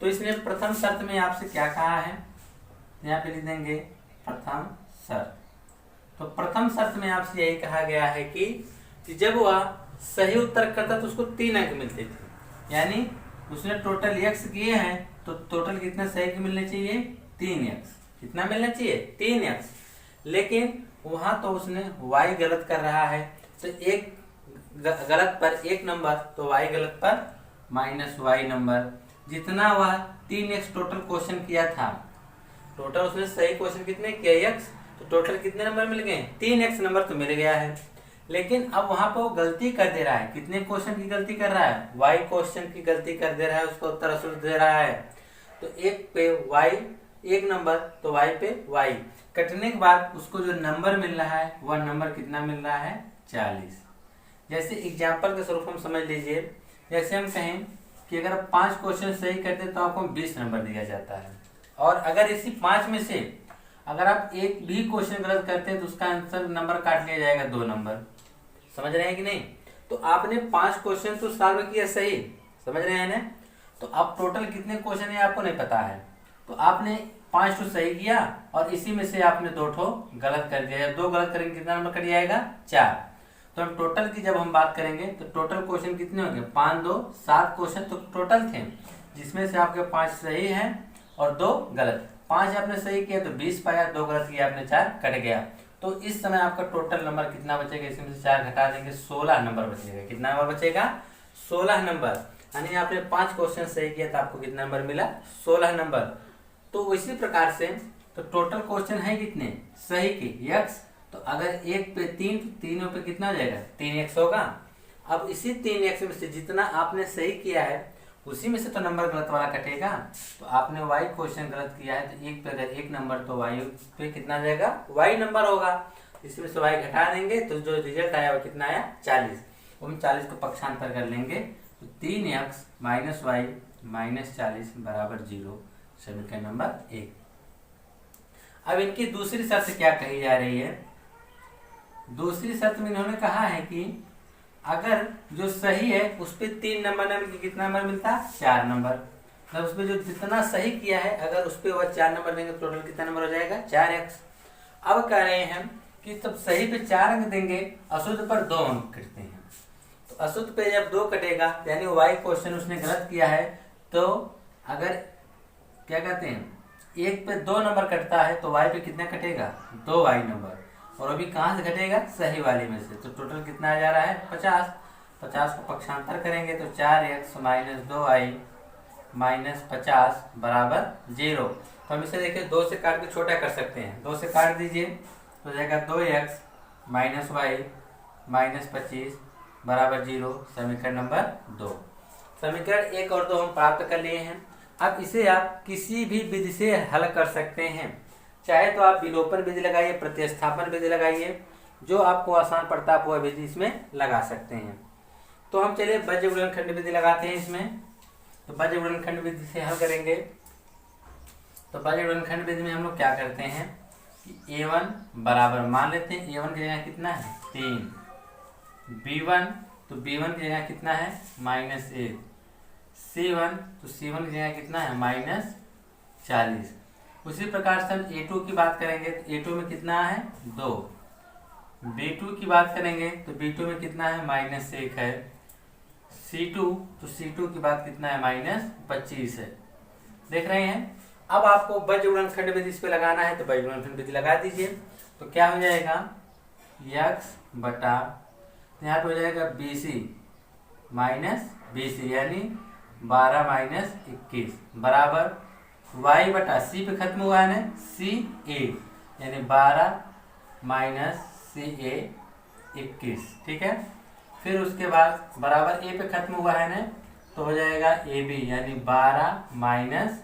तो इसने प्रथम शर्त में आपसे क्या कहा है, यहाँ पे लिख देंगे प्रथम शर्त। तो प्रथम शर्त में आपसे यही कहा गया है कि जब वह सही उत्तर करता तो उसको 3 अंक मिलते थे, यानी उसने टोटल x किए हैं तो टोटल कितना सही के मिलने चाहिए 3x। कितना मिलना चाहिए 3x, लेकिन वहां तो उसने y गलत कर रहा है तो एक गलत पर 1 नंबर, तो y गलत पर -y नंबर। जितना वह 3x टोटल क्वेश्चन किया था, टोटल उसने सही क्वेश्चन कितने किया x, तो टोटल कितने नंबर मिल गए 3x नंबर तो मिल गया है। लेकिन अब वहां पर वो गलती कर दे रहा है, कितने क्वेश्चन की गलती कर रहा है y क्वेश्चन की गलती कर दे रहा है, उसको उत्तर अशुद्ध दे रहा है। तो 1 पे y 1 नंबर, तो y पे y कटने के बाद उसको जो नंबर मिल रहा है वह नंबर कितना मिल रहा है 40। जैसे एग्जाम्पल के स्वरूप हम समझ लीजिए, जैसे हम कहें कि अगर आप 5 क्वेश्चन सही करते तो आपको 20 नंबर दिया जाता है, और अगर इसी 5 में से अगर आप एक भी क्वेश्चन गलत करते हैं तो उसका आंसर नंबर काट लिया जाएगा 2 नंबर। समझ रहे हैं कि नहीं। तो आपने 5 क्वेश्चन तो सॉल्व किया सही, समझ रहे हैं ना। तो अब टोटल कितने क्वेश्चन है आपको नहीं पता है, तो आपने 5 तो सही किया और इसी में से आपने 2 ठो गलत कर दिया। 2 गलत करेंगे कितना नंबर कट जाएगा 4। तो हम टोटल की जब हम बात करेंगे तो टोटल क्वेश्चन कितने होंगे 5 2 7 क्वेश्चन तो टोटल थे, जिसमें से आपके 5 सही हैं और 2 गलत। 5 आपने सही किया तो 20 पाया, 2 गलत किया आपने 4 कट गया। तो इस समय आपका टोटल नंबर कितना बचेगा, इसमें से 4 घटा देंगे 16 नंबर बचेगा। कितना नंबर बचेगा 16 नंबर, यानी आपने 5 क्वेश्चन सही किया तो आपको कितना नंबर मिला 16 नंबर। तो इसी प्रकार से तो टोटल क्वेश्चन है कितने सही के x, तो अगर 1 पे 3 तो तीनों पे कितना हो जाएगा 3x होगा, अब इसी 3x में से जितना आपने सही किया है उसी में से तो नंबर गलत वाला कटेगा। तो आपने y क्वेश्चन गलत किया है तो एक पे अगर एक नंबर तो y पे कितना जाएगा, y नंबर होगा। इसमें से y घटा देंगे तो जो रिजल्ट आया वो कितना आया, 40। हम 40 को पक्षांतर कर लेंगे तो 3x माइनस वाई माइनस 40 बराबर 0, समीकरण नंबर 1। अब इनकी दूसरी शर्त क्या कही जा रही है, दूसरी शर्त में इन्होंने कहा है कि अगर जो सही है उस पर 3 नंबर न कितना नंबर मिलता है, 4 नंबर। मतलब उस पर जो जितना सही किया है अगर उस पर वह 4 नंबर देंगे तो टोटल कितना नंबर हो जाएगा, 4x। अब कह रहे हैं कि तब सही पे 4 अंक देंगे, अशुद्ध पर 2 अंक कटते हैं। तो अशुद्ध पे जब 2 कटेगा यानी y क्वेश्चन उसने गलत किया है, तो अगर क्या कहते हैं 1 पे 2 नंबर कटता है तो y पे कितना कटेगा, 2y नंबर। और अभी कहाँ से घटेगा, सही वाली में से। तो टोटल कितना आ जा रहा है, 50। 50 को पक्षांतर करेंगे तो 4x माइनस 2y माइनस 50 बराबर 0। तो हम इसे देखिए 2 से काट के छोटा कर सकते हैं, 2 से काट दीजिए तो जाएगा 2x माइनस वाई माइनस 25 बराबर 0, समीकरण नंबर 2। समीकरण 1 और 2 हम प्राप्त कर लिए हैं। अब इसे आप किसी भी विधि से हल कर सकते हैं, चाहे तो आप विलोपन विधि लगाइए, प्रतिस्थापन विधि लगाइए, जो आपको आसान पड़ता है आप वह विधि इसमें लगा सकते हैं। तो हम चलिए बज्र गुणनखंड विधि लगाते हैं इसमें। तो बज्र गुणनखंड विधि से हल करेंगे। तो बज्र गुणनखंड विधि में हम लोग क्या करते हैं कि a1 बराबर मान लेते हैं, a1 की जगह कितना है 3, b1 तो b1 की जगह कितना है -1, c1 तो c1 की जगह कितना है -40। उसी प्रकार से हम a2 की बात करेंगे तो a2 में कितना है 2, b2 की बात करेंगे तो b2 में कितना है -1 है, c2 तो c2 की बात कितना है -25 है। देख रहे हैं। अब आपको बज्र गुणनखंड विधि इस पे लगाना है तो बज्र गुणनखंड विधि लगा दीजिए। तो क्या हो जाएगा x बटा यहाँ पे हो जाएगा BC माइनस BC यानी 12 माइनस 21 बराबर y बटा c पे खत्म हुआ है ना CA यानी 12 माइनस CA 21, ठीक है। फिर उसके बाद बराबर a पे खत्म हुआ है ना तो हो जाएगा AB यानी 12 माइनस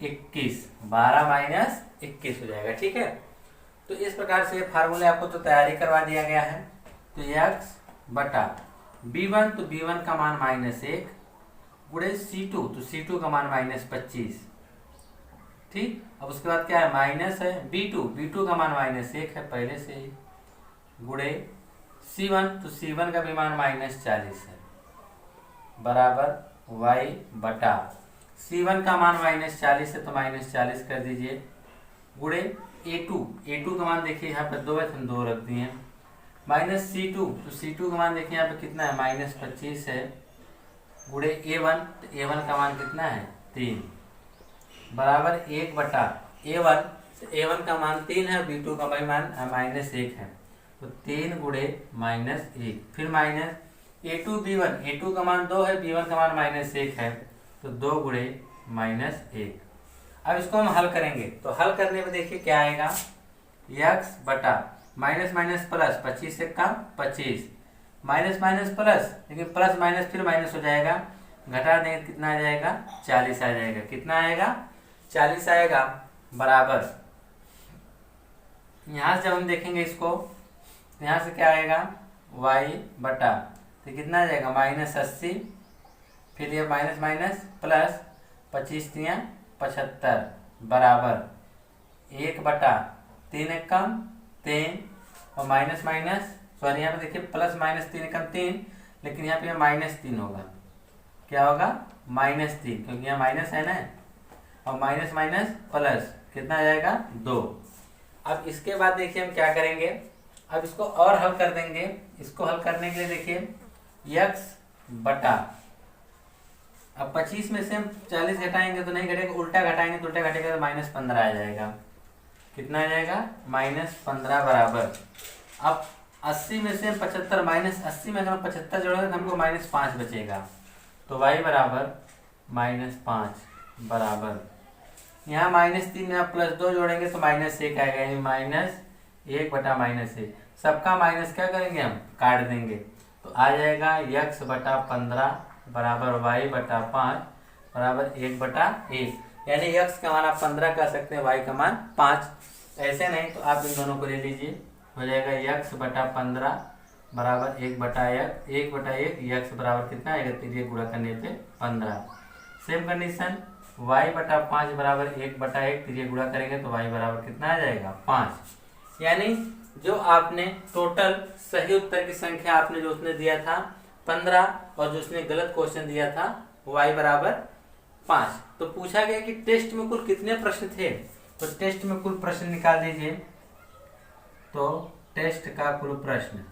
21, 12 माइनस 21 हो जाएगा, ठीक है। तो इस प्रकार से फार्मूले आपको तो तैयारी करवा दिया गया है। तो x बटा b1 तो b1 का मान -1 गुणे c2 तो c2 का मान -25, ठीक। अब उसके बाद क्या है माइनस है b2 का मान -1 है पहले से ही, गुणे c1 तो c1 का भी मान -40 है बराबर y बटा c1 का मान -40 है तो -40 कर दीजिए, गुणे a2 का मान देखिए यहाँ पर 2 है तो हम 2 रख दिए, माइनस c2 तो c2 का मान देखिए यहाँ पे कितना है -25 है, गुणे a1 तो a1 का मान कितना है 3 बराबर 1 बटा a1 का मान 3 है, b2 का मान -1 है तो 3 गुणे -1, फिर माइनस a2 का मान 2 है, b1 का मान -1 है तो 2 गुणे -1। अब इसको हम हल करेंगे तो हल करने में देखिए क्या आएगा x बटा माइनस माइनस प्लस 25 से कम 25, माइनस माइनस प्लस, लेकिन प्लस माइनस फिर माइनस हो जाएगा, घटा देंगे कितना आ जाएगा 40 आ जाएगा, कितना आएगा 40 आएगा बराबर। यहाँ से जब हम देखेंगे इसको यहाँ से क्या आएगा y बटा तो कितना आ जाएगा -80, फिर ये माइनस माइनस प्लस 25 × 75 बराबर 1 बटा 3 कम 3 और माइनस माइनस सॉरी यहाँ पे देखिए प्लस माइनस 3 कम 3, लेकिन यहाँ पे -3 होगा, क्या होगा -3 क्योंकि यहाँ माइनस है ना, और माइनस माइनस प्लस कितना आ जाएगा 2। अब इसके बाद देखिए हम क्या करेंगे, अब इसको और हल कर देंगे। इसको हल करने के लिए देखिए x बटा अब 25 में से हम 40 घटाएंगे तो नहीं घटेगा, उल्टा घटाएंगे तो उल्टा घटेगा तो -15 आ जाएगा, कितना आ जाएगा -15 बराबर। अब 80 में से हम 75 -80 में अगर हम 75 जोड़ेंगे तो हमको -5 बचेगा, तो y बराबर -5 बराबर यहाँ -3 में आप +2 जोड़ेंगे तो -1 आएगा, यानी -1 बटा -1। सबका माइनस क्या करेंगे हम काट देंगे, तो आ जाएगा x बटा 15 बराबर y बटा 5 बराबर 1/1। यानी x का मान आप 15 कर सकते हैं, y का मान 5। ऐसे नहीं तो आप इन दोनों को ले लीजिए, हो जाएगा x बटा 15 बराबर 1/1 x बराबर कितना आएगा, तिरिय गुणा करने पे 15। सेम कंडीशन y बटा 5 बराबर 1/1 तिरिय गुणा करेंगे तो y बराबर कितना आ जाएगा 5। यानी जो आपने टोटल सही उत्तर की संख्या आपने जो उसने दिया था 15 और जो उसने गलत क्वेश्चन दिया था y बराबर 5। तो पूछा गया कि टेस्ट में कुल कितने प्रश्न थे, तो टेस्ट में कुल प्रश्न निकाल दीजिए। तो टेस्ट का कुल प्रश्न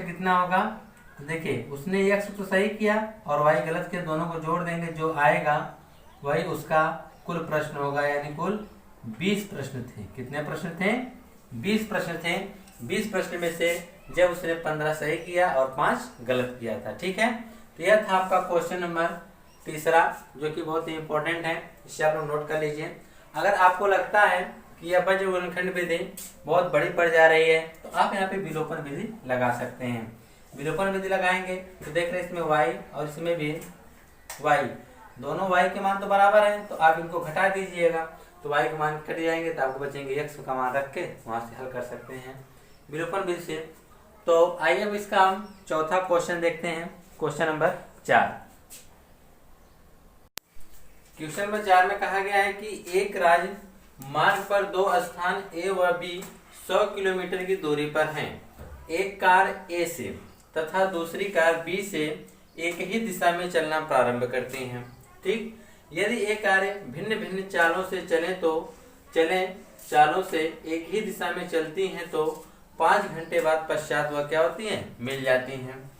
कितना होगा, तो देखिए उसने x तो सही किया और y गलत किया, दोनों को जोड़ देंगे, जो आएगा वही उसका कुल प्रश्न होगा। यानी कुल 20 प्रश्न थे। कितने प्रश्न थे, 20 प्रश्न थे। 20 प्रश्न में से जब उसने 15 सही किया और 5 गलत किया था। ठीक है, तो यह था आपका क्वेश्चन नंबर तीसरा, जो कि बहुत ही इंपॉर्टेंट है, इसे आप लोग नोट कर लीजिए। अगर आपको लगता है कि यह बज्र गुणनखंड विधि बहुत बड़ी पड़ जा रही है तो आप यहाँ पे विलोपन विधि लगा सकते हैं। विलोपन विधि लगाएंगे तो देख रहे हैं इसमें y और इसमें भी y, दोनों y के मान तो बराबर हैं, तो आप इनको घटा दीजिएगा तो y के मान कट जाएंगे, तो आपको बचेंगे x का मान रख के वहां से हल कर सकते हैं विलोपन विधि से। तो आइए अब इसका हम चौथा क्वेश्चन देखते हैं, क्वेश्चन नंबर 4। क्वेश्चन नंबर 4 में कहा गया है कि एक राज्य मार्ग पर दो स्थान A व B 100 किलोमीटर की दूरी पर हैं। एक कार A से तथा दूसरी कार B से एक ही दिशा में चलना प्रारंभ करती हैं। ठीक, यदि एक कारें भिन्न भिन्न चालों से चालों से एक ही दिशा में चलती हैं तो 5 घंटे बाद पश्चात वह क्या होती हैं, मिल जाती हैं।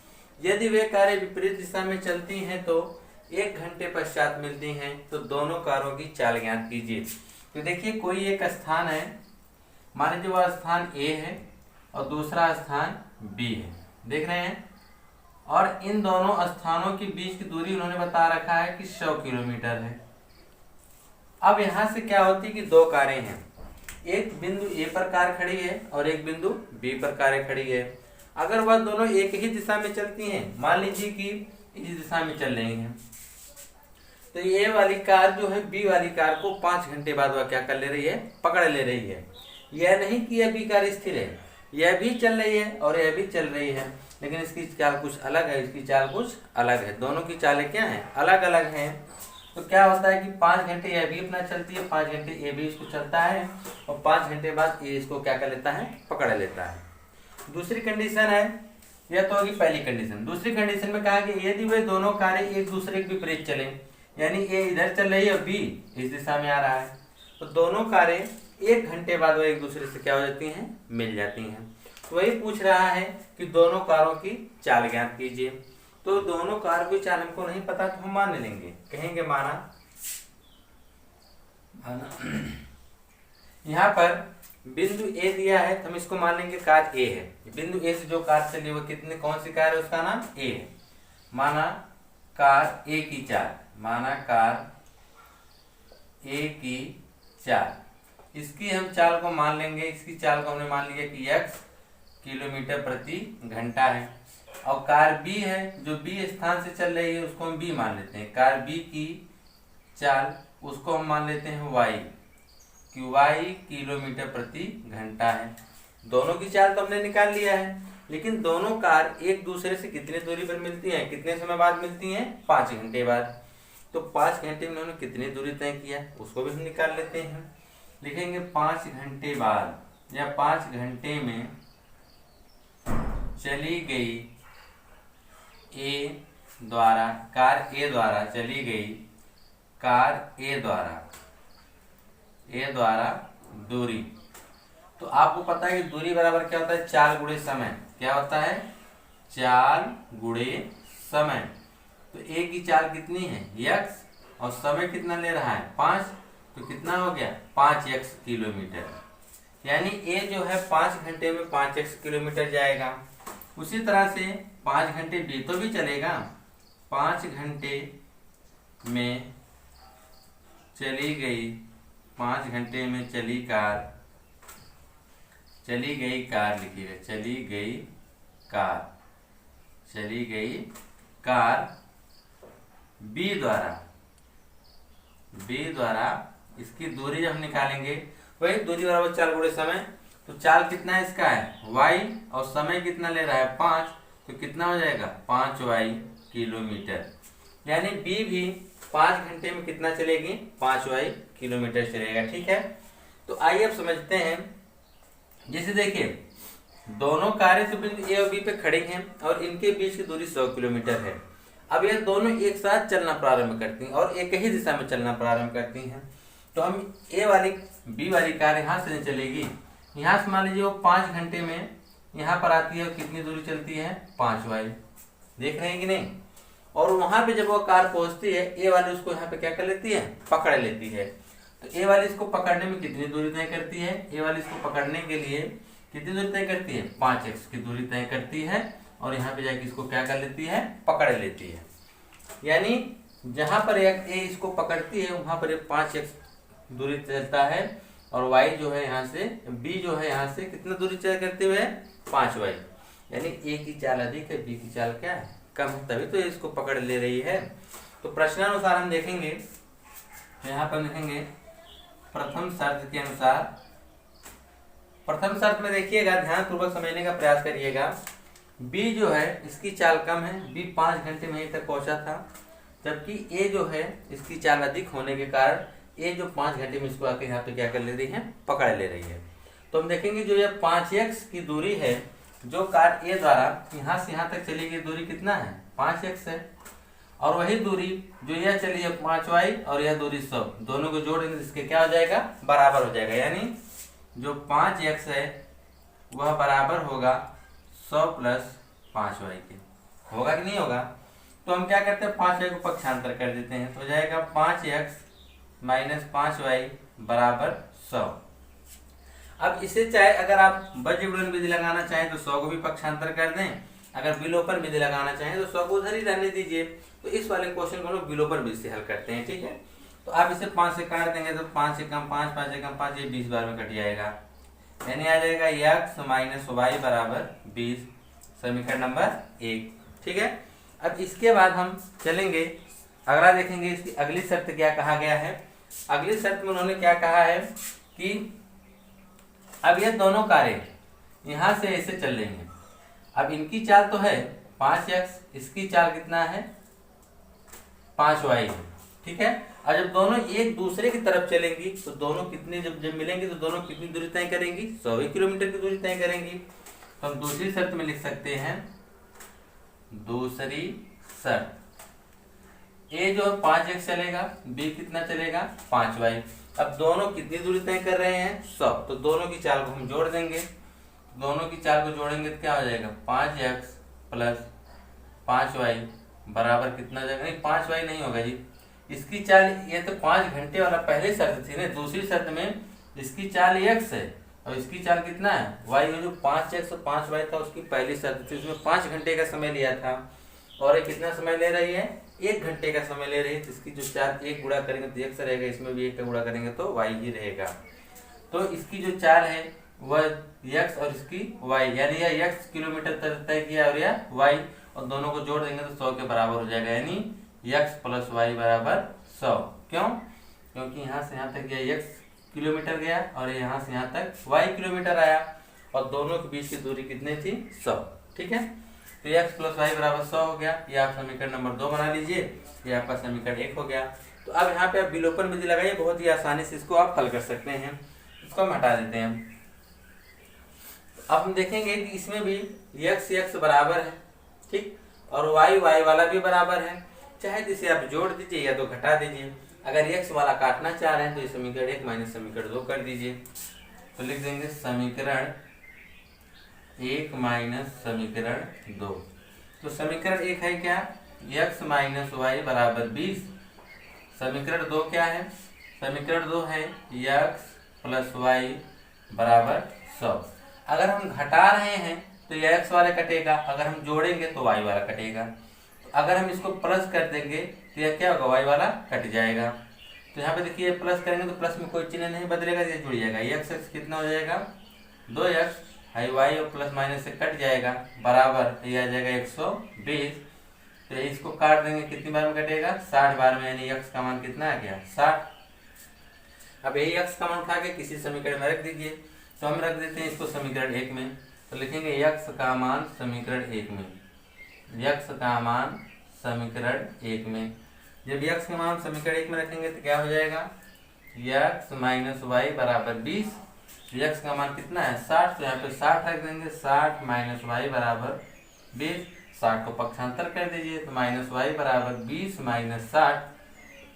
यदि वे कारें विपरीत दिशा में चलती हैं तो 1 घंटे पश्चात मिलती हैं। तो दोनों कारों की चाल ज्ञात कीजिए। तो देखिए कोई एक स्थान है, मान लीजिए वह स्थान A है और दूसरा स्थान B है, देख रहे हैं, और इन दोनों स्थानों के बीच की दूरी उन्होंने बता रखा है कि 100 किलोमीटर है। अब यहाँ से क्या होती है कि दो कारें हैं, एक बिंदु A पर कार खड़ी है और एक बिंदु B पर कार खड़ी है। अगर वह दोनों एक ही दिशा में चलती हैं, मान लीजिए कि इस दिशा में चल रही हैं, तो ये वाली कार जो है B वाली कार को 5 घंटे बाद वह क्या कर ले रही है, पकड़ ले रही है। यह नहीं कि यह B कार स्थिर है, यह भी चल रही है और यह भी चल रही है, लेकिन इसकी चाल कुछ अलग है, इसकी चाल कुछ अलग है। दोनों की चालें क्या हैं, अलग अलग हैं। तो क्या होता है कि 5 घंटे यह भी अपना चलती है, 5 घंटे ये भी इसको चलता है और 5 घंटे बाद ये इसको क्या कर लेता है, पकड़ लेता है। दूसरी कंडीशन है, यह तो होगी पहली कंडीशन। दूसरी कंडीशन में कहा कि यदि वे दोनों कारें एक दूसरे के विपरीत चले, यानी ये इधर चल रही है और B इस दिशा में आ रहा है, तो दोनों कारें 1 घंटे बाद वो एक दूसरे से क्या हो जाती हैं, मिल जाती हैं। तो वही पूछ रहा है कि दोनों कारों की चाल ज्ञात कीजिए। तो दोनों कार की चाल हमको नहीं पता तो हम मान लेंगे, कहेंगे माना यहाँ पर बिंदु A दिया है तो हम इसको मान लेंगे कार A है। बिंदु A से जो कार चली वो कितने, कौन सी कार है, उसका नाम A है। माना कार A की चाल, माना कार A की चाल, इसकी हम चाल को मान लेंगे, इसकी चाल को हमने मान लिया कि x किलोमीटर प्रति घंटा है। और कार B है जो B स्थान से चल रही है, उसको हम B मान लेते हैं। कार B की चाल उसको हम मान लेते हैं y, कि y किलोमीटर प्रति घंटा है। दोनों की चाल तो हमने निकाल लिया है, लेकिन दोनों कार एक दूसरे से कितने दूरी पर मिलती हैं, कितने समय बाद मिलती हैं, 5 घंटे बाद। तो 5 घंटे में उन्होंने कितनी दूरी तय किया उसको भी हम निकाल लेते हैं। लिखेंगे 5 घंटे बाद या 5 घंटे में चली गई कार A द्वारा चली गई कार A द्वारा दूरी। तो आपको पता है कि दूरी बराबर क्या होता है, चाल गुणे समय। क्या होता है, चाल गुणे समय। तो A की चाल कितनी है, x, और समय कितना ले रहा है, 5, तो कितना हो गया 5x किलोमीटर। यानी A जो है 5 घंटे में 5x किलोमीटर जाएगा। उसी तरह से 5 घंटे B तो भी चलेगा, 5 घंटे में चली कार चली गई कार लिखिएगा, चली गई कार, चली गई कार बी द्वारा इसकी दूरी जब निकालेंगे, वही दूरी बराबर चाल गुणे समय, तो चाल कितना है इसका है y, और समय कितना ले रहा है 5, तो कितना हो जाएगा 5y किलोमीटर। यानी बी भी 5 घंटे में कितना चलेगी 5y किलोमीटर चलेगा। ठीक है, तो आइए अब समझते हैं। जैसे देखिए दोनों कारें तो बिंदु ए और बी पे खड़ी हैं और इनके बीच की दूरी 100 किलोमीटर है। अब ये दोनों एक साथ चलना प्रारंभ करती हैं और एक ही दिशा में चलना प्रारंभ करती हैं, तो हम ए वाली बी वाली कार यहाँ से नहीं चलेगी, यहाँ से मान लीजिए वो 5 घंटे में यहाँ पर आती है और कितनी दूरी चलती है 5y, देख रहे हैं कि नहीं। और वहां पे जब वो कार पहुंचती है, ए वाली उसको यहाँ पे क्या कर लेती है पकड़ लेती है, तो ए वाली इसको पकड़ने में कितनी दूरी तय करती है, ए वाली इसको पकड़ने के लिए कितनी दूरी तय करती है 5x की दूरी तय करती है, और यहाँ पे जाके इसको क्या कर लेती है पकड़ लेती है। यानी जहां पर ए इसको पकड़ती है वहां पर 5x दूरी चलता है, और y जो है यहाँ से b जो है यहाँ से कितना दूरी तय करते हुए 5y। यानी ए की चाल अधिक है, बी की चाल क्या है कम है, तभी तो इसको पकड़ ले रही है। तो प्रश्नानुसार हम देखेंगे, यहाँ पर देखेंगे प्रथम शर्त के अनुसार, प्रथम शर्त में देखिएगा ध्यान पूर्वक समझने का प्रयास करिएगा। बी जो है इसकी चाल कम है, बी 5 घंटे में यहीं तक पहुंचा था, जबकि ए जो है इसकी चाल अधिक होने के कारण ए जो 5 घंटे में इसको आके यहाँ पे क्या कर ले रही है पकड़ ले रही है। तो हम देखेंगे जो ये 5x की दूरी है, जो कार ए द्वारा यहाँ से यहाँ तक चली गई दूरी कितना है 5x है, और वही दूरी जो यह चली है 5y और यह दूरी 100, दोनों को जोड़ेंगे इसके क्या हो जाएगा बराबर हो जाएगा। यानी जो 5x है वह बराबर होगा 100 प्लस 5y के, होगा कि नहीं होगा। तो हम क्या करते हैं 5y को पक्षांतर कर देते हैं, तो हो जाएगा 5x माइनस 5y बराबर 100। अब इसे चाहे अगर आप बज्र गुणन विधि लगाना चाहें तो 100 को भी पक्षांतर कर दें, अगर विलोपन विधि लगाना चाहें तो 100 को उधर ही रहने दीजिए। तो इस वाले क्वेश्चन को हम लोग विलोपन विधि से हल करते हैं। ठीक है, तो आप इसे 5 से काट देंगे तो 5 से कम 5, 5 से कम 5, ये 20 बार में कट जाएगा। यानी आ जाएगा x माइनस वाई बराबर 20, समीकरण नंबर 1। ठीक है, अब इसके बाद हम चलेंगे अगला देखेंगे, इसकी अगली शर्त क्या कहा गया है। अगली शर्त में उन्होंने क्या कहा है कि अब ये दोनों कारें यहां से ऐसे चल रही हैं, अब इनकी चाल तो है 5x, इसकी चाल कितना है 5y है। ठीक है, और जब दोनों एक दूसरे की तरफ चलेंगी तो दोनों कितने जब मिलेंगी तो दोनों कितनी दूरी तय करेंगी 100 किलोमीटर की दूरी तय करेंगी। तो हम दूसरी शर्त में लिख सकते हैं, दूसरी शर्त ए जो 5x चलेगा, b कितना चलेगा 5y। अब दोनों कितनी दूरी तय कर रहे हैं 100, तो दोनों की चाल को हम जोड़ देंगे, दोनों की चाल को जोड़ेंगे तो क्या हो जाएगा 5x प्लस 5y बराबर कितना हो जाएगा, नहीं 5y नहीं होगा जी, इसकी चाल ये तो 5 घंटे वाला पहले शर्त थी ना, दूसरी शर्त में इसकी चाल x है और इसकी चाल कितना है y, जो 5x और 5y था उसकी पहली शर्त थी, उसमें 5 घंटे का समय लिया था, और ये कितना समय ले रही है 1 घंटे का समय ले रही है। तो इसकी जो चाल 1 गुणा करेंगे तो x रहेगा, इसमें भी 1 का गुणा करेंगे तो y ही रहेगा। तो इसकी जो चाल है वह x और इसकी y, यानी यह x किलोमीटर तय किया और यह y, और दोनों को जोड़ देंगे तो 100 के बराबर हो जाएगा, यानी x प्लस वाई बराबर 100। क्यों? क्योंकि यहाँ से यहाँ तक यह x किलोमीटर गया और यहाँ से यहाँ तक y किलोमीटर आया, और दोनों के बीच की दूरी कितनी थी 100। ठीक है, तो x प्लस वाई बराबर 100 हो गया। ये आप समीकरण नंबर 2 बना लीजिए, ये आपका समीकरण 1 हो गया। तो अब यहाँ पे आप विलोपन विधि लगाइए, बहुत ही आसानी से इसको आप हल कर सकते हैं। इसको हम हटा देते हैं। अब हम देखेंगे कि इसमें भी x बराबर है, ठीक, और y वाला भी बराबर है, चाहे जिसे आप जोड़ दीजिए या तो घटा दीजिए। अगर x वाला काटना चाह रहे हैं तो ये समीकरण 1 माइनस समीकरण 2 कर दीजिए, तो लिख देंगे समीकरण 1 माइनस समीकरण 2। तो समीकरण 1 है क्या x माइनस वाई बराबर 20, समीकरण 2 क्या है, समीकरण 2 है x प्लस वाई बराबर 100। अगर हम घटा रहे हैं तो यह x वाला कटेगा, अगर हम जोड़ेंगे तो y वाला कटेगा। तो अगर हम इसको प्लस कर देंगे तो यह क्या होगा y वाला कट जाएगा। तो यहाँ पे देखिए प्लस करेंगे तो प्लस में कोई चिन्ह नहीं बदलेगा, ये जुड़ जाएगा, x कितना हो जाएगा 2x हाई वाई और प्लस माइनस से कट जाएगा बराबर ये आ जाएगा 120। तो इसको काट देंगे, कितनी बार में कटेगा 60 बार में, यानी x का मान कितना आ गया 60। अब यही x का मान उठा के किसी समीकरण में रख दीजिए। तो हम रख देते हैं इसको समीकरण 1 में। तो लिखेंगे x का मान समीकरण 1 में, x का मान समीकरण 1 में। जब x का मान समीकरण 1 में रखेंगे तो क्या हो जाएगा, x माइनस वाई बराबर 20। x का मान कितना है 60, तो यहाँ पे 60 रख देंगे, 60 माइनस वाई बराबर 20। 60 को पक्षांतर कर दीजिए तो माइनस वाई बराबर 20 माइनस 60।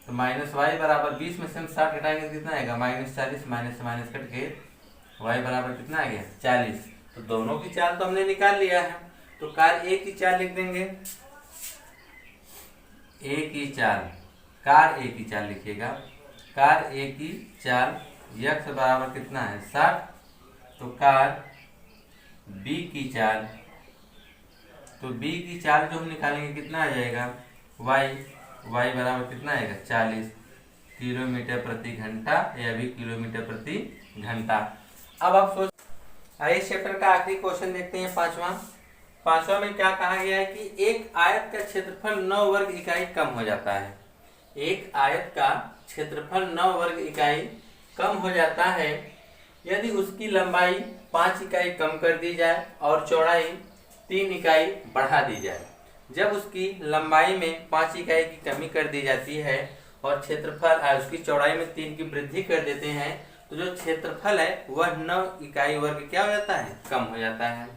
तो माइनस वाई बराबर 20 में से हम 60 घटाएंगे तो कितना आएगा -40। माइनस से माइनस कट के y बराबर कितना आ गया 40। तो दोनों की चाल तो हमने निकाल लिया है। तो कार्य ए की चाल लिख देंगे, ए की चाल, कार ए की चाल लिखिएगा। कार ए की चाल x बराबर कितना है 60। तो कार बी की चाल, तो बी की चाल जो हम निकालेंगे कितना आ जाएगा y बराबर कितना आएगा 40 किलोमीटर प्रति घंटा या भी किलोमीटर प्रति घंटा। अब आप सोच, इस चैप्टर का आखिरी क्वेश्चन देखते हैं, पांचवा में क्या कहा गया है कि एक आयत का क्षेत्रफल 9 वर्ग इकाई कम हो जाता है। एक आयत का क्षेत्रफल 9 वर्ग इकाई कम हो जाता है यदि उसकी लंबाई 5 इकाई कम कर दी जाए और चौड़ाई 3 इकाई बढ़ा दी जाए। जब उसकी लंबाई में 5 इकाई की कमी कर दी जाती है और क्षेत्रफल उसकी चौड़ाई में 3 की वृद्धि कर देते हैं तो जो क्षेत्रफल है वह 9 इकाई वर्ग क्या हो जाता है, कम हो जाता है।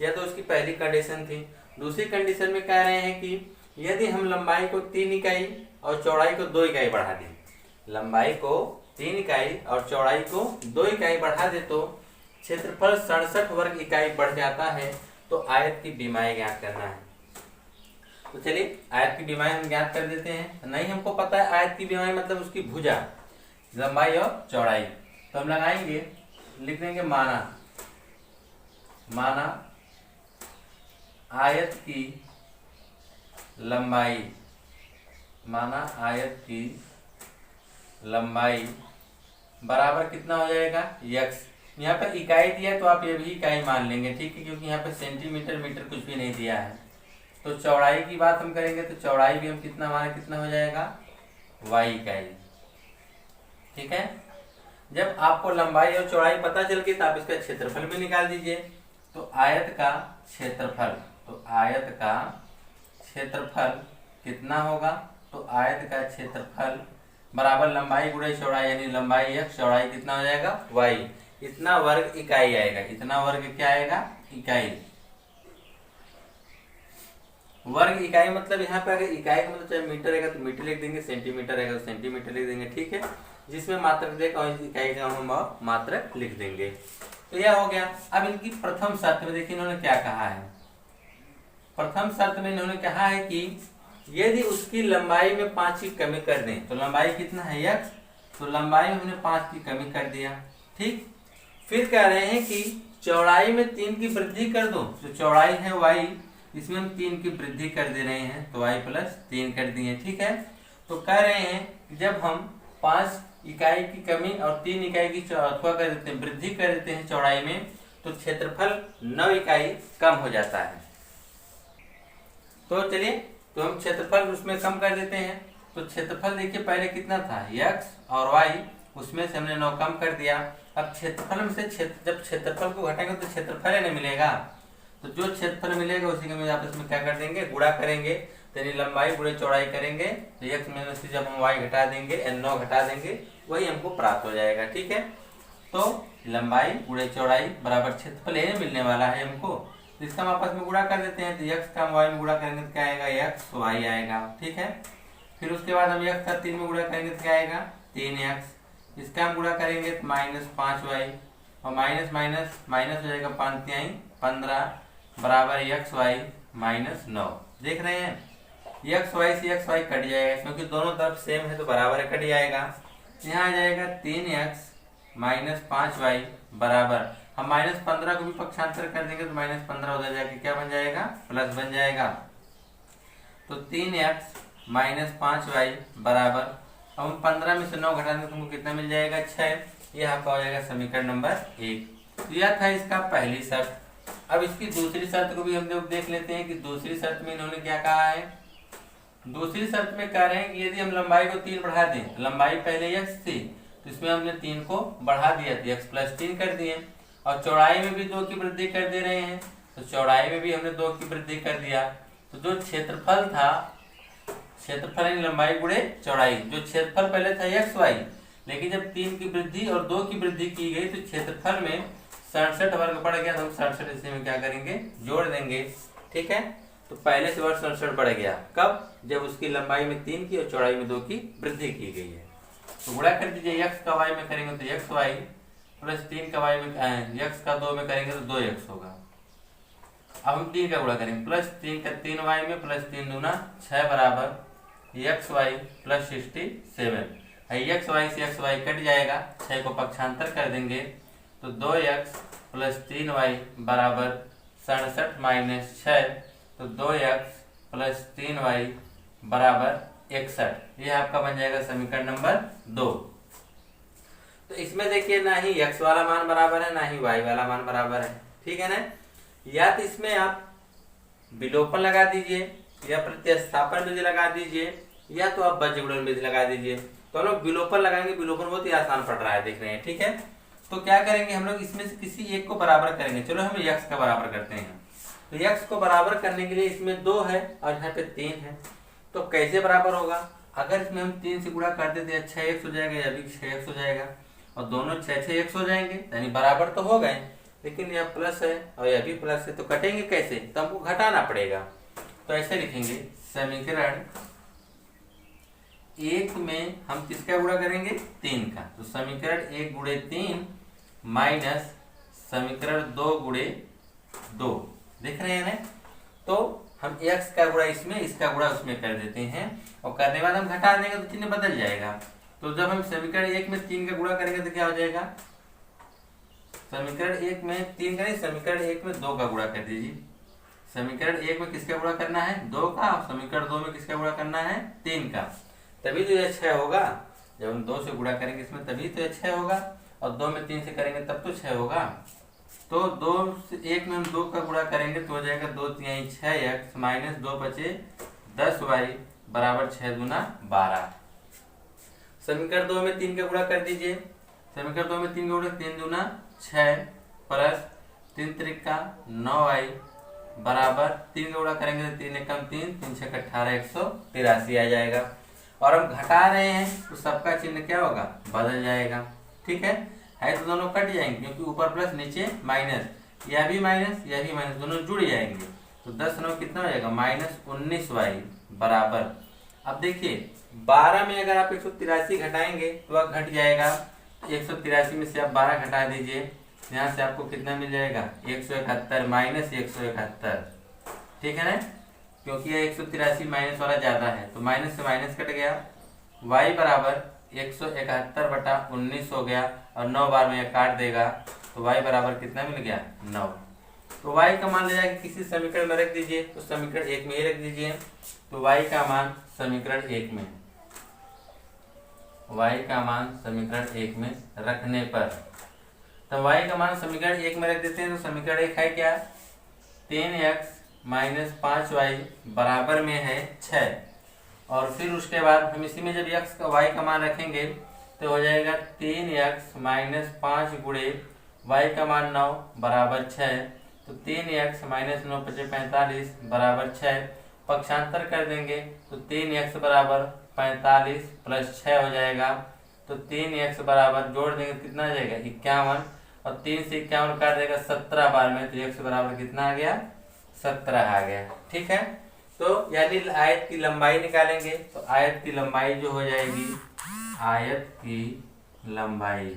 यह तो उसकी पहली कंडीशन थी। दूसरी कंडीशन में कह रहे हैं कि यदि हम लंबाई को 3 इकाई और चौड़ाई को 2 इकाई बढ़ा दें, लंबाई को 3 इकाई और चौड़ाई को 2 इकाई बढ़ा दे तो क्षेत्रफल 67 वर्ग इकाई बढ़ जाता है। तो आयत की बीमाई ज्ञात करना है। तो चलिए आयत की बीमाई हम ज्ञात कर देते हैं। नहीं हमको पता है आयत की बीमाई मतलब उसकी भुजा, लंबाई और चौड़ाई। तो हम लगाएंगे, लिख देंगे माना आयत की लंबाई, माना आयत की लंबाई बराबर कितना हो जाएगा x। यहाँ पर इकाई दिया है तो आप ये भी इकाई मान लेंगे, ठीक है, क्योंकि यहाँ पे सेंटीमीटर मीटर कुछ भी नहीं दिया है। तो चौड़ाई की बात हम करेंगे तो चौड़ाई भी हम कितना माने, कितना हो जाएगा y इकाई, ठीक है। जब आपको लंबाई और चौड़ाई पता चल गई तो आप इसका क्षेत्रफल भी निकाल दीजिए। तो आयत का क्षेत्रफल, तो आयत का क्षेत्रफल कितना होगा, तो आयत का क्षेत्रफल बराबर लंबाई गुणे चौड़ाई, यानी लंबाई x चौड़ाई कितना हो जाएगा y, इतना वर्ग इकाई आएगा। इतना वर्ग क्या आएगा, इकाई। वर्ग इकाई मतलब यहाँ पे अगर इकाई का मतलब चाहे मीटर रहेगा तो मीटर लिख देंगे, सेंटीमीटर रहेगा तो सेंटीमीटर लिख देंगे, ठीक है। जिसमें मात्रक देगा और इकाई का हम मात्रक लिख देंगे। तो यह हो गया। अब इनकी प्रथम शर्त में देखिए इन्होंने क्या कहा है। प्रथम शर्त में इन्होंने कहा है कि यदि उसकी लंबाई में 5 की कमी कर दें, तो लंबाई कितना है x, तो लंबाई में हमने 5 की कमी कर दिया, ठीक। फिर कह रहे हैं कि चौड़ाई में 3 की वृद्धि कर दो, तो चौड़ाई है y, इसमें हम 3 की वृद्धि कर दे रहे हैं तो y प्लस 3 कर दिए, ठीक है। तो कह रहे हैं कि जब हम 5 इकाई की कमी और 3 इकाई की कर देते हैं, वृद्धि कर देते हैं चौड़ाई में, तो क्षेत्रफल 9 इकाई कम हो जाता है। तो चलिए, तो हम क्षेत्रफल उसमें कम कर देते हैं। तो क्षेत्रफल देखिए पहले कितना था x और y, उसमें से हमने 9 कम कर दिया। अब क्षेत्रफल में से जब क्षेत्रफल को घटाएंगे तो क्षेत्रफल ही नहीं मिलेगा, तो जो क्षेत्रफल मिलेगा उसी के आपस में क्या कर देंगे, गुणा करेंगे। यानी लंबाई गुणे चौड़ाई करेंगे तो x में से जब हम y घटा देंगे, 9 घटा देंगे, वही हमको प्राप्त हो जाएगा, ठीक है। तो लंबाई गुणे चौड़ाई बराबर क्षेत्रफल यही मिलने वाला है हमको। तो इसका हम आपस में गुणा कर देते हैं, तो x का हम y में गुणा करेंगे तो क्या आएगा, x y आएगा, ठीक है। फिर उसके बाद हम x का 3 में गुणा करेंगे तो क्या आएगा, 3x। इसका हम गुणा करेंगे तो -5y, और माइनस माइनस माइनस हो जाएगा 5 तिहाई 15 बराबर xy -9। देख रहे हैं xy से xy कट जाएगा क्योंकि दोनों तरफ सेम है तो बराबर कट जाएगा। यहाँ आ जाएगा 3x -5y बराबर, हम -15 को भी पक्षांतर कर देंगे तो -15 उधर जाके क्या बन जाएगा, प्लस बन जाएगा। तो 3x -5y बराबर, हम 15 में से 9 घटा देंगे तो हमको कितना मिल जाएगा, 6। यह आपका हो जाएगा समीकरण नंबर 1। तो यह था इसका पहली शर्त। अब इसकी दूसरी शर्त को भी हम लोग देख लेते हैं कि दूसरी शर्त में इन्होंने क्या कहा है। दूसरी शर्त में कह रहे हैं कि यदि हम लंबाई को 3 बढ़ा दें, लंबाई पहले x थी तो इसमें हमने 3 को बढ़ा दिया, तो x प्लस 3 कर दिए, और चौड़ाई में भी 2 की वृद्धि कर दे रहे हैं, तो चौड़ाई में भी हमने 2 की वृद्धि कर दिया। तो जो क्षेत्रफल था, क्षेत्रफल यानी लंबाई गुणे चौड़ाई, जो क्षेत्रफल पहले था xy, लेकिन जब 3 की वृद्धि और 2 की वृद्धि की गई तो क्षेत्रफल में 67 वर्ग पड़ गया, तो हम 67 इसी में क्या करेंगे, जोड़ देंगे। ठीक है, तो पहले से वर्ग 67 बढ़ गया। कब? जब उसकी लंबाई में 3 की और चौड़ाई में 2 की वृद्धि की गई है। तो गुणा कर दीजिए, x का y में करेंगे तो xy प्लस 3 का y में x का 2 में करेंगे तो 2x होगा। अब हम 3 का गुणा करेंगे, प्लस 3 का 3y में प्लस 3 दूना 6 बराबर xy प्लस 67। xy से xy कट जाएगा, 6 को पक्षांतर कर देंगे तो 2x प्लस 3y बराबर 67 माइनस 6, तो 2x प्लस 3y बराबर 61। यह आपका बन जाएगा समीकरण नंबर 2। तो इसमें देखिए ना ही x वाला मान बराबर है ना ही y वाला मान बराबर है। ठीक है ना, या तो इसमें आप विलोपन लगा दीजिए या प्रतिस्थापन विधि लगा दीजिए या तो आप बीजगुणन विधि लगा दीजिए। तो हम लोग विलोपन लगाएंगे, विलोपन बहुत ही आसान पड़ रहा है, देख रहे हैं। ठीक है, तो क्या करेंगे हम लोग, इसमें से किसी एक को बराबर करेंगे। चलो हम x का बराबर करते हैं। तो x को बराबर करने के लिए इसमें 2 है और यहाँ पे 3 है, तो कैसे बराबर होगा। अगर इसमें हम 3 से गुणा कर देते हैं 6x हो जाएगा, या भी 6x हो जाएगा, और दोनों 6x हो जाएंगे, यानी बराबर तो हो गए, लेकिन यह प्लस है और यह भी प्लस है, तो कटेंगे कैसे, तो हमको घटाना पड़ेगा। तो ऐसे लिखेंगे, समीकरण 1 में हम किसका गुणा करेंगे, 3 का, तो समीकरण 1 गुणे 3 माइनस समीकरण 2 गुणे 2, देख रहे हैं ना। तो हम x का गुणा इसमें, इसका गुणा उसमें कर देते हैं, और करने के बाद हम घटा देंगे तो चिन्ह बदल जाएगा। तो जब हम समीकरण 1 में 3 का गुणा करेंगे तो क्या हो जाएगा, समीकरण 1 में 3 का नहीं, समीकरण 1 में 2 का गुणा कर दीजिए। समीकरण 1 में किसका गुणा करना है, 2 का, और समीकरण 2 में किसका गुणा करना है, 3 का। तभी तो यह 6 होगा। जब हम 2 से गुणा करेंगे इसमें तभी तो यह 6 होगा, और 2 में 3 से करेंगे तब तो 6 होगा। तो 2 से 1 में हम 2 का गुणा करेंगे तो हो जाएगा 2 3 6x माइनस 2 बचे 10y बराबर 6 दूना 12। समीकरण 2 में 3 का गुणा कर दीजिए। समीकरण 2 में 3 का गुणा, 3 दूना 6 प्लस 3 त्रिका 9y बराबर 3 का गुणा करेंगे तो 3 एकम 3, 3 6 18, 183 आ जाएगा। और हम घटा रहे हैं तो सबका चिन्ह क्या होगा, बदल जाएगा। ठीक है तो दोनों कट जाएंगे, क्योंकि ऊपर प्लस नीचे माइनस, यह भी माइनस यह भी माइनस, दोनों जुड़ जाएंगे। तो 10 9 कितना हो जाएगा, माइनस 19y बराबर। अब देखिए 12 में अगर आप 183 घटाएंगे तो वह घट जाएगा, 183 में से आप 12 घटा दीजिए, यहाँ से आपको कितना मिल जाएगा, 171 माइनस 171। ठीक है ना, क्योंकि यह 183 माइनस वाला ज्यादा है, तो माइनस से माइनस कट गया, y बराबर 171 बटा 19 हो गया, और 9 बार में यह काट देगा, तो y बराबर कितना मिल गया, 9। तो y का मान ले जाके किसी समीकरण में रख दीजिए, तो समीकरण 1 में ही रख दीजिए। तो y का मान समीकरण 1 में, y का मान समीकरण 1 में रखने पर, तो y का मान समीकरण 1 में रख देते हैं। तो समीकरण 1 है क्या, 3x माइनस 5y बराबर में है 6, और फिर उसके बाद हम इसी में जब x का y का मान रखेंगे तो हो जाएगा 3x माइनस 5 गुणे y का मान 9 बराबर 6, तो 3x माइनस 9 5 45 बराबर 6, पक्षांतर कर देंगे तो 3x बराबर 45 प्लस 6 हो जाएगा। तो 3x बराबर जोड़ देंगे कितना आ जाएगा, 51, और 3 से 51 काट देगा 17 बार में, तो x बराबर कितना आ गया, 17 आ गया। ठीक है, तो यानी आयत की लंबाई निकालेंगे, तो आयत की लंबाई जो हो जाएगी, आयत की लंबाई,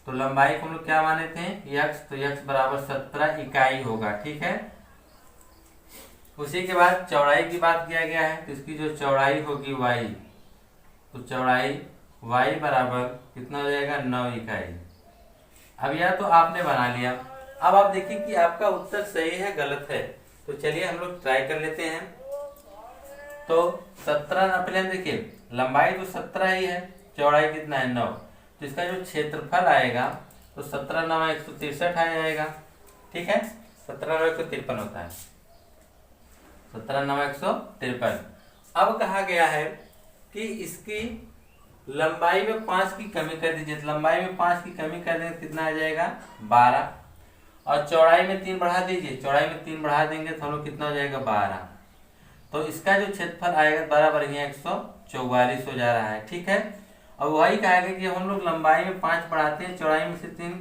तो लंबाई को हम लोग क्या माने थे, x, तो x बराबर 17 इकाई होगा। ठीक है, उसी के बाद चौड़ाई की बात किया गया है, तो इसकी जो चौड़ाई होगी y, तो चौड़ाई y बराबर कितना हो जाएगा, 9 इकाई। अब यह तो आपने बना लिया। अब आप देखिए कि आपका उत्तर सही है गलत है, तो चलिए हम लोग ट्राई कर लेते हैं। तो 17 ना, पहले देखिए लंबाई तो 17 ही है, चौड़ाई कितना है, 9, तो इसका जो क्षेत्रफल आएगा तो 17 9 163 आ जाएगा। ठीक है, 17 9 153 होता है, 17 9 153। अब कहा गया है कि इसकी लंबाई में 5 की कमी कर दीजिए। तो लंबाई में 5 की कमी कर देंगे कितना आ जाएगा 12, और चौड़ाई में 3 बढ़ा दीजिए। चौड़ाई में 3 बढ़ा देंगे तो हम लोग कितना हो जाएगा 12। तो इसका जो क्षेत्रफल आएगा 12 बराबर 144 हो जा रहा है। ठीक है, अब वही कहेगा कि हम लोग लंबाई में 5 बढ़ाते हैं, चौड़ाई में से 3,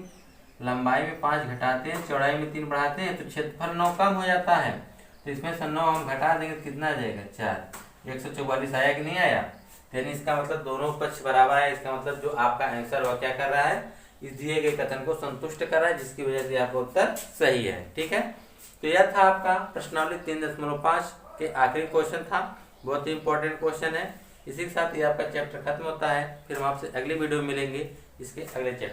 लंबाई में 5 घटाते हैं, चौड़ाई में 3 बढ़ाते हैं, तो क्षेत्रफल 9 कम हो जाता है। तो इसमें से 9 हम घटा देंगे तो कितना आ जाएगा 4। 144 आया कि नहीं आया? यानी इसका मतलब दोनों पक्ष बराबर है। इसका मतलब जो आपका आंसर वह क्या कर रहा है, इस दिए गए कथन को संतुष्ट कर रहा है, जिसकी वजह से आपका उत्तर सही है। ठीक है, तो यह था आपका प्रश्नावली 3.5 के आखिरी क्वेश्चन था। बहुत ही इंपॉर्टेंट क्वेश्चन है। इसी के साथ ही आपका चैप्टर खत्म होता है। फिर हम आपसे अगली वीडियो में मिलेंगे इसके अगले चैप्टर।